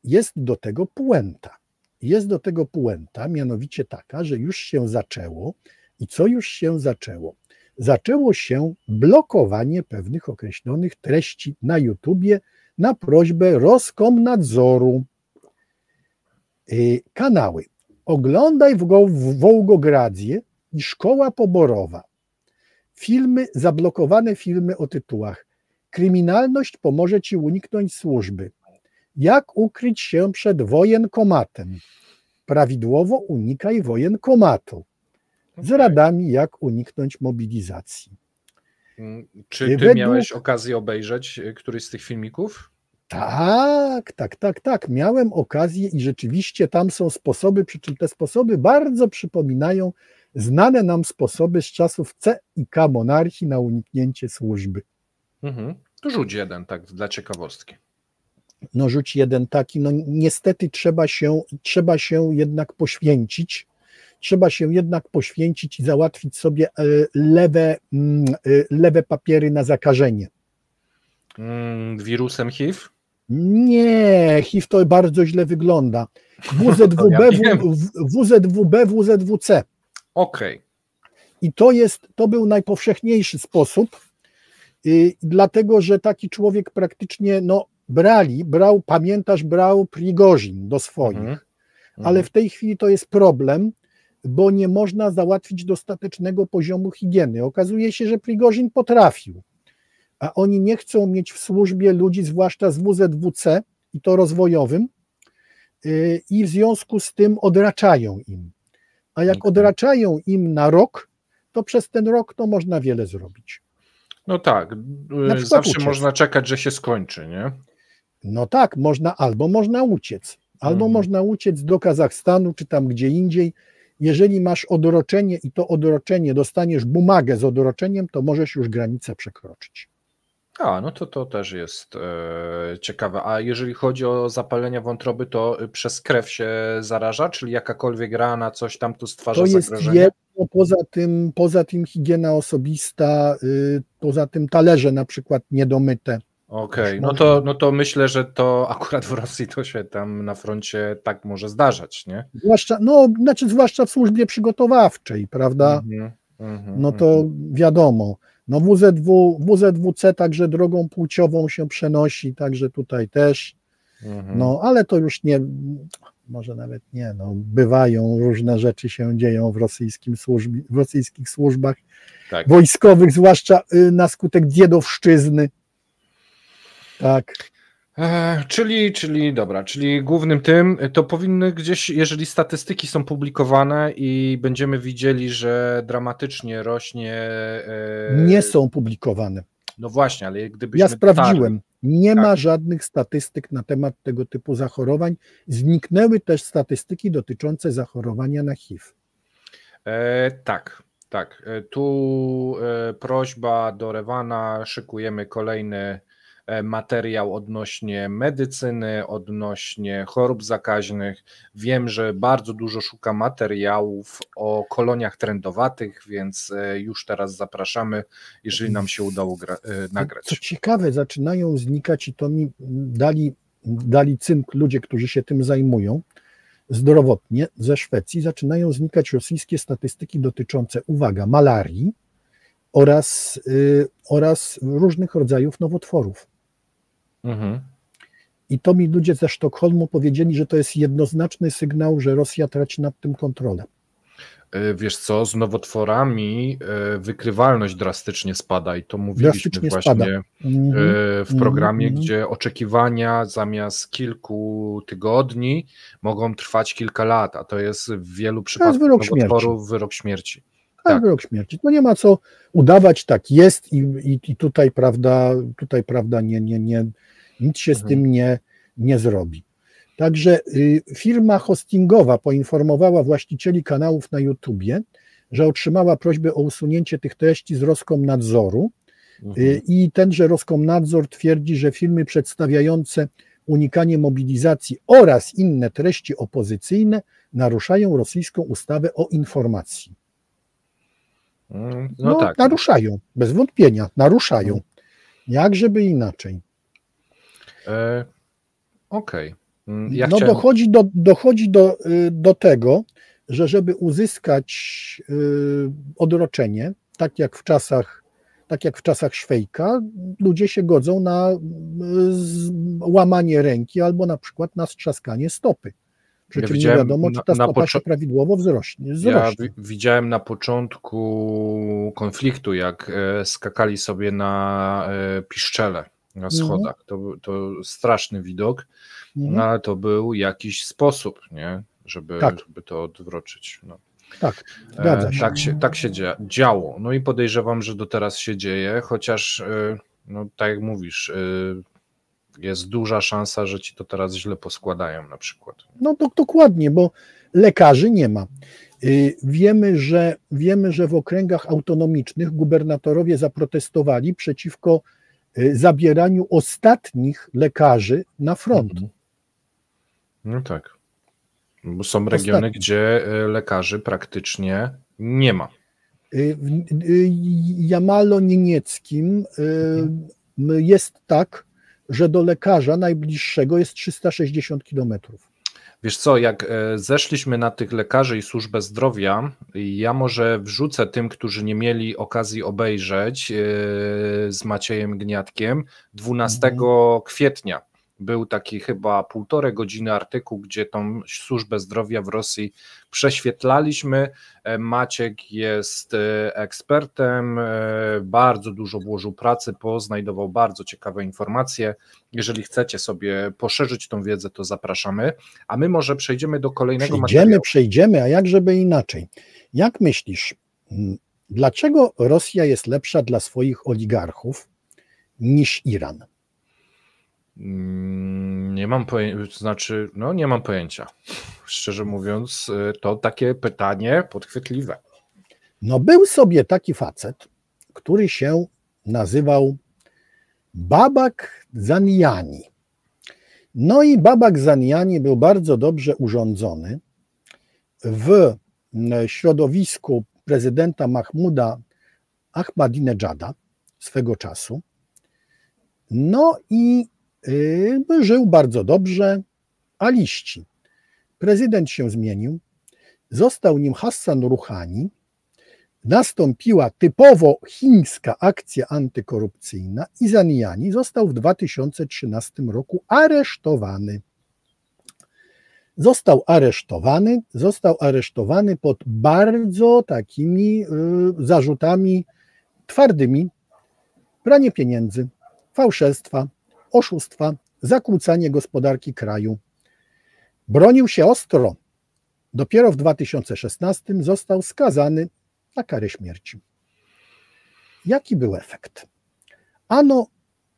jest do tego puenta. Jest do tego puenta, mianowicie taka, że już się zaczęło. I co już się zaczęło? Zaczęło się blokowanie pewnych określonych treści na YouTubie na prośbę Roskomnadzoru. Kanały Oglądaj w Wołgogradzie i Szkoła Poborowa. Filmy, zablokowane filmy o tytułach Kryminalność pomoże ci uniknąć służby. Jak ukryć się przed wojenkomatem? Prawidłowo unikaj wojenkomatu. Z radami, jak uniknąć mobilizacji. Czy ty miałeś okazję obejrzeć któryś z tych filmików? Tak. Miałem okazję i rzeczywiście tam są sposoby, przy czym te sposoby bardzo przypominają znane nam sposoby z czasów C i K monarchii na uniknięcie służby. To rzuć jeden, tak dla ciekawostki. No rzuć jeden taki, no niestety trzeba się jednak poświęcić. Trzeba się jednak poświęcić i załatwić sobie lewe papiery na zakażenie. Wirusem HIV? Nie, HIV to bardzo źle wygląda. WZWB, WZWC. Okej. I to był najpowszechniejszy sposób, dlatego że taki człowiek praktycznie brał Prigorzin do swoich, ale w tej chwili to jest problem, bo nie można załatwić dostatecznego poziomu higieny. Okazuje się, że Prigorzin potrafił, a oni nie chcą mieć w służbie ludzi, zwłaszcza z WZWC i to rozwojowym, i w związku z tym odraczają im. A jak odraczają im na rok, to przez ten rok to można wiele zrobić. No tak, zawsze można czekać, że się skończy, nie? No tak, albo można uciec. Albo można uciec do Kazachstanu, czy tam gdzie indziej. Jeżeli masz odroczenie i to odroczenie, dostaniesz bumagę z odroczeniem, to możesz już granicę przekroczyć. No to też jest ciekawe. A jeżeli chodzi o zapalenia wątroby, to przez krew się zaraża, czyli jakakolwiek rana, coś tam tu stwarza zagrożenie? To jest jedno, poza tym higiena osobista, poza tym talerze na przykład niedomyte. Okej, no to myślę, że to akurat w Rosji to się tam na froncie tak może zdarzać, nie? Zwłaszcza w służbie przygotowawczej, prawda? No to wiadomo. No WZWC także drogą płciową się przenosi, także tutaj też. No ale to już nie, może nawet nie, bywają, różne rzeczy się dzieją w rosyjskich służbach wojskowych, zwłaszcza na skutek dziedowszczyzny. Tak. Czyli głównym tym to powinny gdzieś, jeżeli statystyki są publikowane i będziemy widzieli, że dramatycznie rośnie... Nie są publikowane. No właśnie, ale gdybyśmy... Ja sprawdziłem, nie ma żadnych statystyk na temat tego typu zachorowań. Zniknęły też statystyki dotyczące zachorowania na HIV. Tak. Tu prośba do Rewana, szykujemy kolejny materiał odnośnie medycyny, odnośnie chorób zakaźnych. Wiem, że bardzo dużo szuka materiałów o koloniach trędowatych, więc już teraz zapraszamy, jeżeli nam się udało nagrać. Co ciekawe, zaczynają znikać i to mi dali cynk ludzie, którzy się tym zajmują zdrowotnie, ze Szwecji zaczynają znikać rosyjskie statystyki dotyczące, uwaga, malarii oraz różnych rodzajów nowotworów. I to mi ludzie ze Sztokholmu powiedzieli, że to jest jednoznaczny sygnał, że Rosja traci nad tym kontrolę. Wiesz co, z nowotworami wykrywalność drastycznie spada i to mówiliśmy właśnie w programie, gdzie oczekiwania zamiast kilku tygodni mogą trwać kilka lat, a to jest w wielu przypadkach nowotworów wyrok śmierci. Tak, wyrok śmierci. No nie ma co udawać, tak jest i tutaj prawda nic się z tym nie zrobi. Także firma hostingowa poinformowała właścicieli kanałów na YouTubie, że otrzymała prośbę o usunięcie tych treści z Roskomnadzoru i tenże Roskomnadzor twierdzi, że filmy przedstawiające unikanie mobilizacji oraz inne treści opozycyjne naruszają rosyjską ustawę o informacji. No tak. Naruszają, bez wątpienia, naruszają. Jak żeby inaczej. Okej. No dochodzi do tego, że żeby uzyskać odroczenie, tak jak w czasach Szwejka, ludzie się godzą na łamanie ręki albo na przykład na strzaskanie stopy. Przy czym nie wiadomo, czy ta stopa się prawidłowo wzrośnie. Ja widziałem na początku konfliktu, jak skakali sobie na piszczele na schodach. To straszny widok, ale to był jakiś sposób, nie? Żeby to odwrócić. No. Tak, zgadza się. Tak się działo. No i podejrzewam, że do teraz się dzieje, chociaż no, tak jak mówisz, jest duża szansa, że ci to teraz źle poskładają na przykład. No to dokładnie, bo lekarzy nie ma. Wiemy, że w okręgach autonomicznych gubernatorowie zaprotestowali przeciwko zabieraniu ostatnich lekarzy na front. No tak. Bo są regiony, gdzie lekarzy praktycznie nie ma. W Jamalo-Niemieckim jest tak, że do lekarza najbliższego jest 360 kilometrów. Wiesz co, jak zeszliśmy na tych lekarzy i służbę zdrowia, ja może wrzucę tym, którzy nie mieli okazji obejrzeć z Maciejem Gniatkiem 12 kwietnia. Był taki chyba 1,5 godziny artykuł, gdzie tą służbę zdrowia w Rosji prześwietlaliśmy. Maciek jest ekspertem, bardzo dużo włożył pracy, znajdował bardzo ciekawe informacje. Jeżeli chcecie sobie poszerzyć tą wiedzę, to zapraszamy. A my może przejdziemy do kolejnego materiału. Przejdziemy, a jak żeby inaczej. Jak myślisz, dlaczego Rosja jest lepsza dla swoich oligarchów niż Iran? Nie mam nie mam pojęcia. Szczerze mówiąc, to takie pytanie podchwytliwe. No był sobie taki facet, który się nazywał Babak Zanjani. No i Babak Zanjani był bardzo dobrze urządzony w środowisku prezydenta Mahmuda Ahmadinejada swego czasu. No i żył bardzo dobrze, a liści. Prezydent się zmienił, został nim Hassan Rouhani, nastąpiła typowo chińska akcja antykorupcyjna i Zanjani został w 2013 roku aresztowany. Został aresztowany pod bardzo takimi zarzutami twardymi: pranie pieniędzy, fałszerstwa, oszustwa, zakłócanie gospodarki kraju. Bronił się ostro. Dopiero w 2016 został skazany na karę śmierci. Jaki był efekt? Ano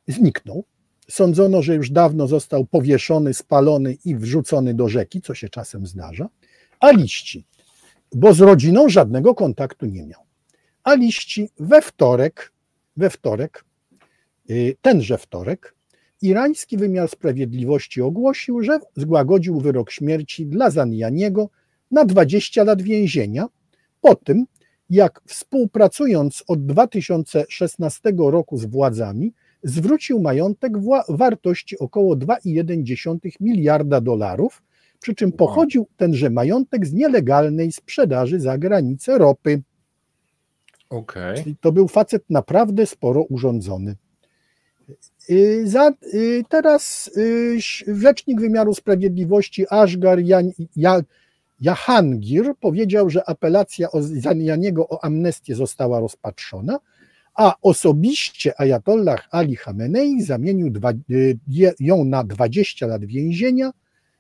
zniknął. Sądzono, że już dawno został powieszony, spalony i wrzucony do rzeki, co się czasem zdarza. A liści, bo z rodziną żadnego kontaktu nie miał. A liści tenże wtorek, irański wymiar sprawiedliwości ogłosił, że złagodził wyrok śmierci dla Zanjaniego na 20 lat więzienia po tym, jak współpracując od 2016 roku z władzami, zwrócił majątek wartości około 2,1 miliarda dolarów, przy czym pochodził tenże majątek z nielegalnej sprzedaży za granicę ropy. Czyli to był facet naprawdę sporo urządzony. Teraz rzecznik wymiaru sprawiedliwości Ashgar Jahangir powiedział, że apelacja Zanjaniego o amnestię została rozpatrzona, a osobiście Ajatollah Ali Khamenei zamienił ją na 20 lat więzienia,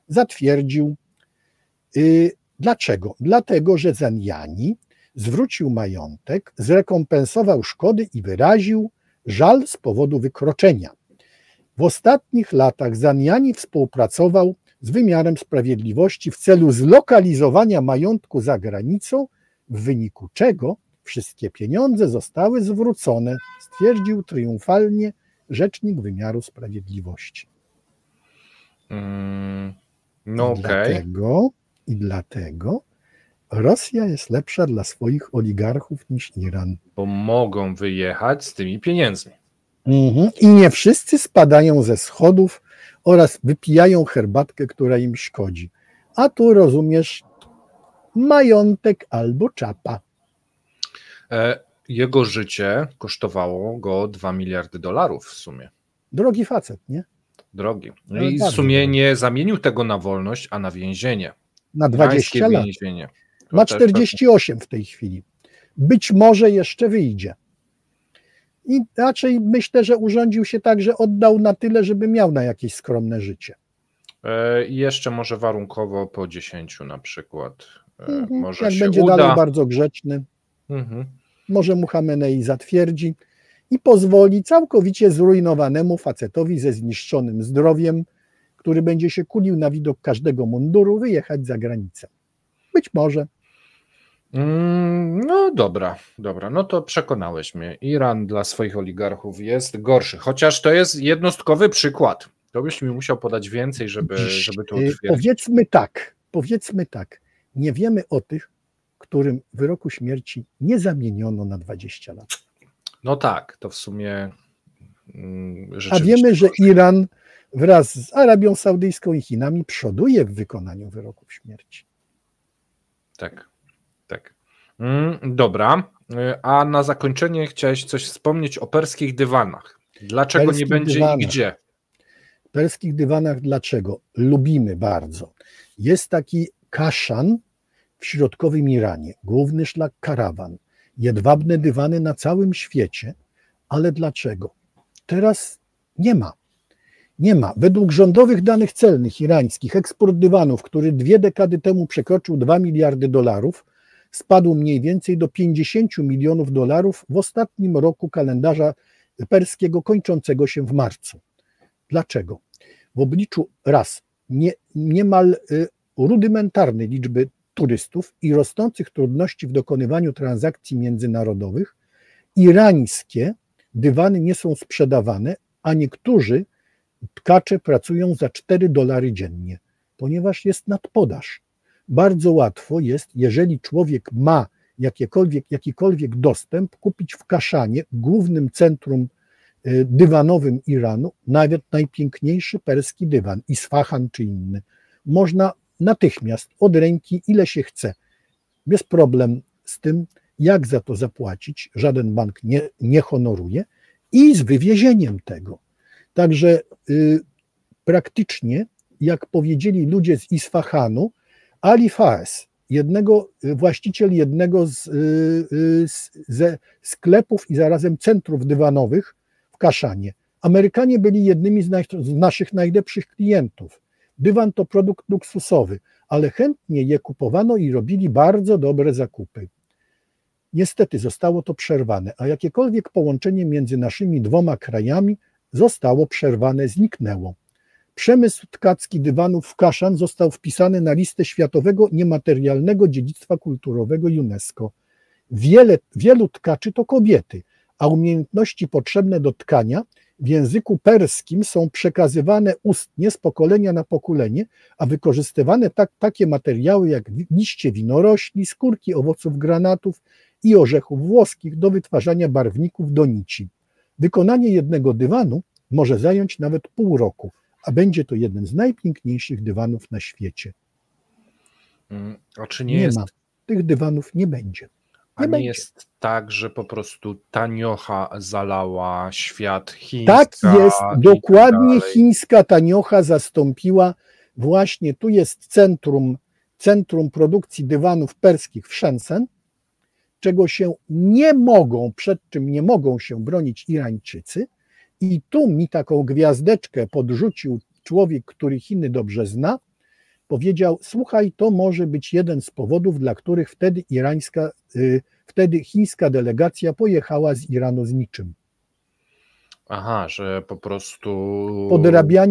zatwierdził. Dlaczego? Dlatego, że Zanjani zwrócił majątek, zrekompensował szkody i wyraził żal z powodu wykroczenia. W ostatnich latach Zanjani współpracował z wymiarem sprawiedliwości w celu zlokalizowania majątku za granicą, w wyniku czego wszystkie pieniądze zostały zwrócone, stwierdził triumfalnie rzecznik wymiaru sprawiedliwości. Dlatego Rosja jest lepsza dla swoich oligarchów niż Iran. Bo mogą wyjechać z tymi pieniędzmi. I nie wszyscy spadają ze schodów oraz wypijają herbatkę, która im szkodzi. A tu rozumiesz, majątek albo czapa. Jego życie kosztowało go $2 miliardy w sumie. Drogi facet, nie? Drogi. Ale I w bardzo sumie drogi. nie zamienił tego na wolność, a na więzienie. Na 20 Gdańskie lat. więzienie. To Ma też 48 w tej chwili. Być może jeszcze wyjdzie. I raczej myślę, że urządził się tak, że oddał na tyle, żeby miał na jakieś skromne życie. I jeszcze może warunkowo po 10 na przykład. Może Jak się będzie uda. dalej bardzo grzeczny, Mhm. może mu Chamenei zatwierdzi i pozwoli całkowicie zrujnowanemu facetowi ze zniszczonym zdrowiem, który będzie się kulił na widok każdego munduru, wyjechać za granicę. Być może. No dobra. No to przekonałeś mnie. Iran dla swoich oligarchów jest gorszy, chociaż to jest jednostkowy przykład. To byś mi musiał podać więcej, żeby to utwierdzić. Powiedzmy tak, nie wiemy o tych, którym wyroku śmierci nie zamieniono na 20 lat. No tak, to w sumie rzeczywiście. A wiemy, że gorzej. Iran wraz z Arabią Saudyjską i Chinami przoduje w wykonaniu wyroków śmierci. Tak. Dobra, a na zakończenie chciałeś coś wspomnieć o perskich dywanach. Dlaczego nie Perskich będzie dywanach. i gdzie? W perskich dywanach dlaczego? Lubimy bardzo. Jest taki Kaszan w środkowym Iranie, główny szlak karawan, jedwabne dywany na całym świecie, ale dlaczego? Teraz nie ma. Według rządowych danych celnych irańskich eksport dywanów, który 2 dekady temu przekroczył $2 miliardy, spadł mniej więcej do $50 milionów w ostatnim roku kalendarza perskiego kończącego się w marcu. Dlaczego? W obliczu niemal rudymentarnej liczby turystów i rosnących trudności w dokonywaniu transakcji międzynarodowych, irańskie dywany nie są sprzedawane, a niektórzy tkacze pracują za $4 dziennie, ponieważ jest nadpodaż. Bardzo łatwo jest, jeżeli człowiek ma jakikolwiek dostęp, kupić w Kaszanie, głównym centrum dywanowym Iranu, nawet najpiękniejszy perski dywan, Isfahan czy inny. Można natychmiast, od ręki, ile się chce. Bez problem z tym, jak za to zapłacić, żaden bank nie honoruje, i z wywiezieniem tego. Także praktycznie, jak powiedzieli ludzie z Isfahanu, Ali Faes, właściciel jednego ze sklepów i zarazem centrów dywanowych w Kaszanie. Amerykanie byli jednymi z naszych najlepszych klientów. Dywan to produkt luksusowy, ale chętnie je kupowano i robili bardzo dobre zakupy. Niestety zostało to przerwane, a jakiekolwiek połączenie między naszymi dwoma krajami zostało przerwane, zniknęło. Przemysł tkacki dywanów w Kaszan został wpisany na listę Światowego Niematerialnego Dziedzictwa Kulturowego UNESCO. Wielu tkaczy to kobiety, a umiejętności potrzebne do tkania w języku perskim są przekazywane ustnie z pokolenia na pokolenie, a wykorzystywane takie materiały jak liście winorośli, skórki owoców granatów i orzechów włoskich do wytwarzania barwników do nici. Wykonanie jednego dywanu może zająć nawet pół roku, a będzie to jeden z najpiękniejszych dywanów na świecie. A czy nie jest... Tych dywanów nie będzie. Nie jest tak, że po prostu taniocha zalała świat, chińska? Tak jest, dokładnie chińska taniocha zastąpiła, właśnie tu jest centrum produkcji dywanów perskich w Shenzhen, przed czym nie mogą się bronić Irańczycy. I tu mi taką gwiazdeczkę podrzucił człowiek, który Chiny dobrze zna, powiedział: słuchaj, to może być jeden z powodów, dla których wtedy chińska delegacja pojechała z Iranu z niczym. Aha, że po prostu...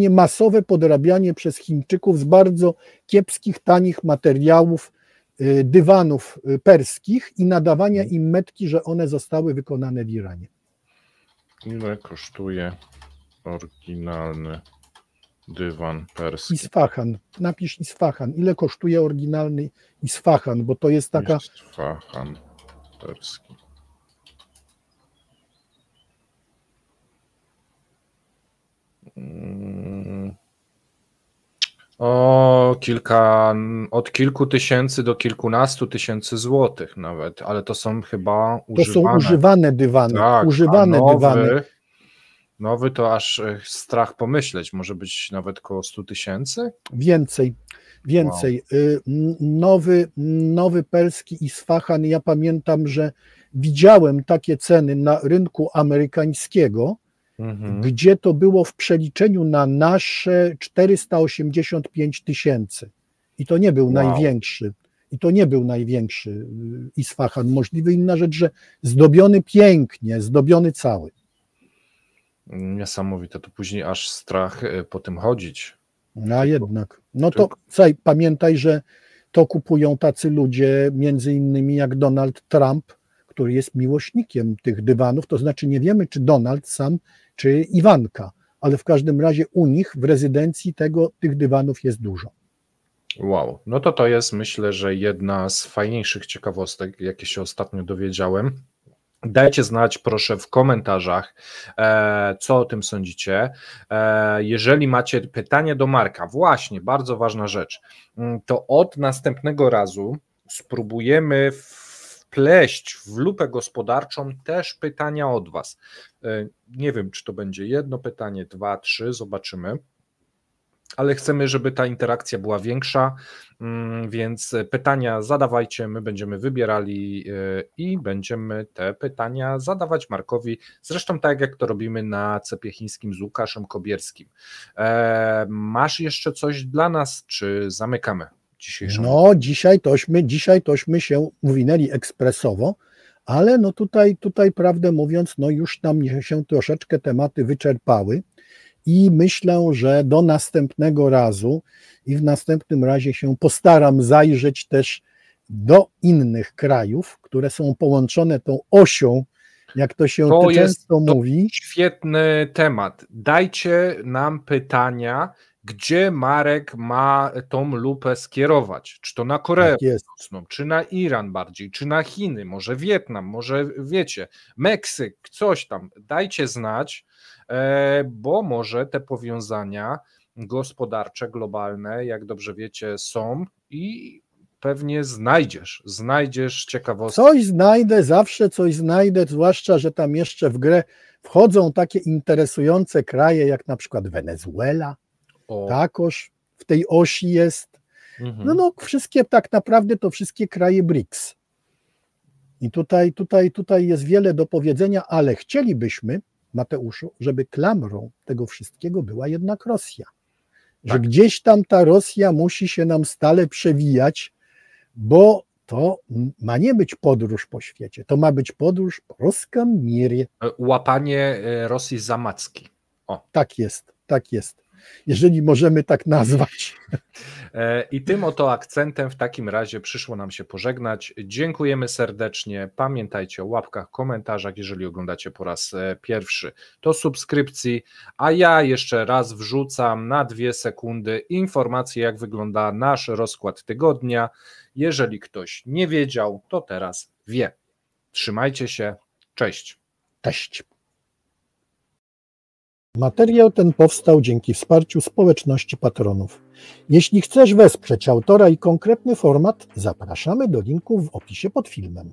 Masowe podrabianie przez Chińczyków z bardzo kiepskich, tanich materiałów dywanów perskich i nadawania im metki, że one zostały wykonane w Iranie. Ile kosztuje oryginalny dywan perski? Isfahan. Napisz Isfahan. Ile kosztuje oryginalny Isfahan, bo to jest taka... Isfahan perski. Od kilku tysięcy do kilkunastu tysięcy złotych nawet, ale to są chyba używane. To są używane dywany, Tak, używane dywany. Nowy to aż strach pomyśleć, może być nawet koło 100 tysięcy? Więcej. Wow. Nowy Perski Isfahan, ja pamiętam, że widziałem takie ceny na rynku amerykańskiego, gdzie to było w przeliczeniu na nasze 485 tysięcy. I to nie był największy. I to nie był największy Isfahan możliwy. Inna rzecz, że zdobiony pięknie, zdobiony cały. Niesamowite, to później aż strach po tym chodzić. A jednak. No to słuchaj, pamiętaj, że to kupują tacy ludzie, między innymi jak Donald Trump, który jest miłośnikiem tych dywanów, to znaczy nie wiemy, czy Donald sam, czy Iwanka, ale w każdym razie u nich w rezydencji tych dywanów jest dużo. Wow, no to jest, myślę, że jedna z fajniejszych ciekawostek, jakie się ostatnio dowiedziałem. Dajcie znać proszę w komentarzach, co o tym sądzicie. Jeżeli macie pytanie do Marka, właśnie, bardzo ważna rzecz, to od następnego razu spróbujemy wpleść w lupę gospodarczą też pytania od Was. Nie wiem, czy to będzie jedno pytanie, 2, 3, zobaczymy. Ale chcemy, żeby ta interakcja była większa, więc pytania zadawajcie, my będziemy wybierali i będziemy te pytania zadawać Markowi, zresztą tak jak to robimy na Cepie Chińskim z Łukaszem Kobierskim. Masz jeszcze coś dla nas, czy zamykamy dzisiejszą? No, dzisiaj tośmy się uwinęli ekspresowo, ale no tutaj prawdę mówiąc, no już nam się troszeczkę tematy wyczerpały. I myślę, że do następnego razu i w następnym razie się postaram zajrzeć też do innych krajów, które są połączone tą osią, jak to się często mówi. Świetny temat. Dajcie nam pytania, gdzie Marek ma tą lupę skierować. Czy to na Koreę Północną, czy na Iran bardziej, czy na Chiny, może Wietnam, może wiecie, Meksyk, coś tam. Dajcie znać, bo może te powiązania gospodarcze, globalne, jak dobrze wiecie, są i pewnie znajdziesz ciekawostki. Coś znajdę, zawsze coś znajdę, zwłaszcza, że tam jeszcze w grę wchodzą takie interesujące kraje, jak na przykład Wenezuela, takoż w tej osi jest. No wszystkie tak naprawdę to wszystkie kraje BRICS. I tutaj jest wiele do powiedzenia, ale chcielibyśmy, Mateuszu, żeby klamrą tego wszystkiego była jednak Rosja. Że gdzieś tam ta Rosja musi się nam stale przewijać, bo to ma nie być podróż po świecie, to ma być podróż po ruskim mirie. Łapanie Rosji za macki. Tak jest. Jeżeli możemy tak nazwać. I tym oto akcentem w takim razie przyszło nam się pożegnać. Dziękujemy serdecznie. Pamiętajcie o łapkach, komentarzach, jeżeli oglądacie po raz pierwszy, to subskrypcji, a ja jeszcze raz wrzucam na 2 sekundy informację, jak wygląda nasz rozkład tygodnia. Jeżeli ktoś nie wiedział, to teraz wie. Trzymajcie się. Cześć. Cześć. Materiał ten powstał dzięki wsparciu społeczności patronów. Jeśli chcesz wesprzeć autora i konkretny format, zapraszamy do linków w opisie pod filmem.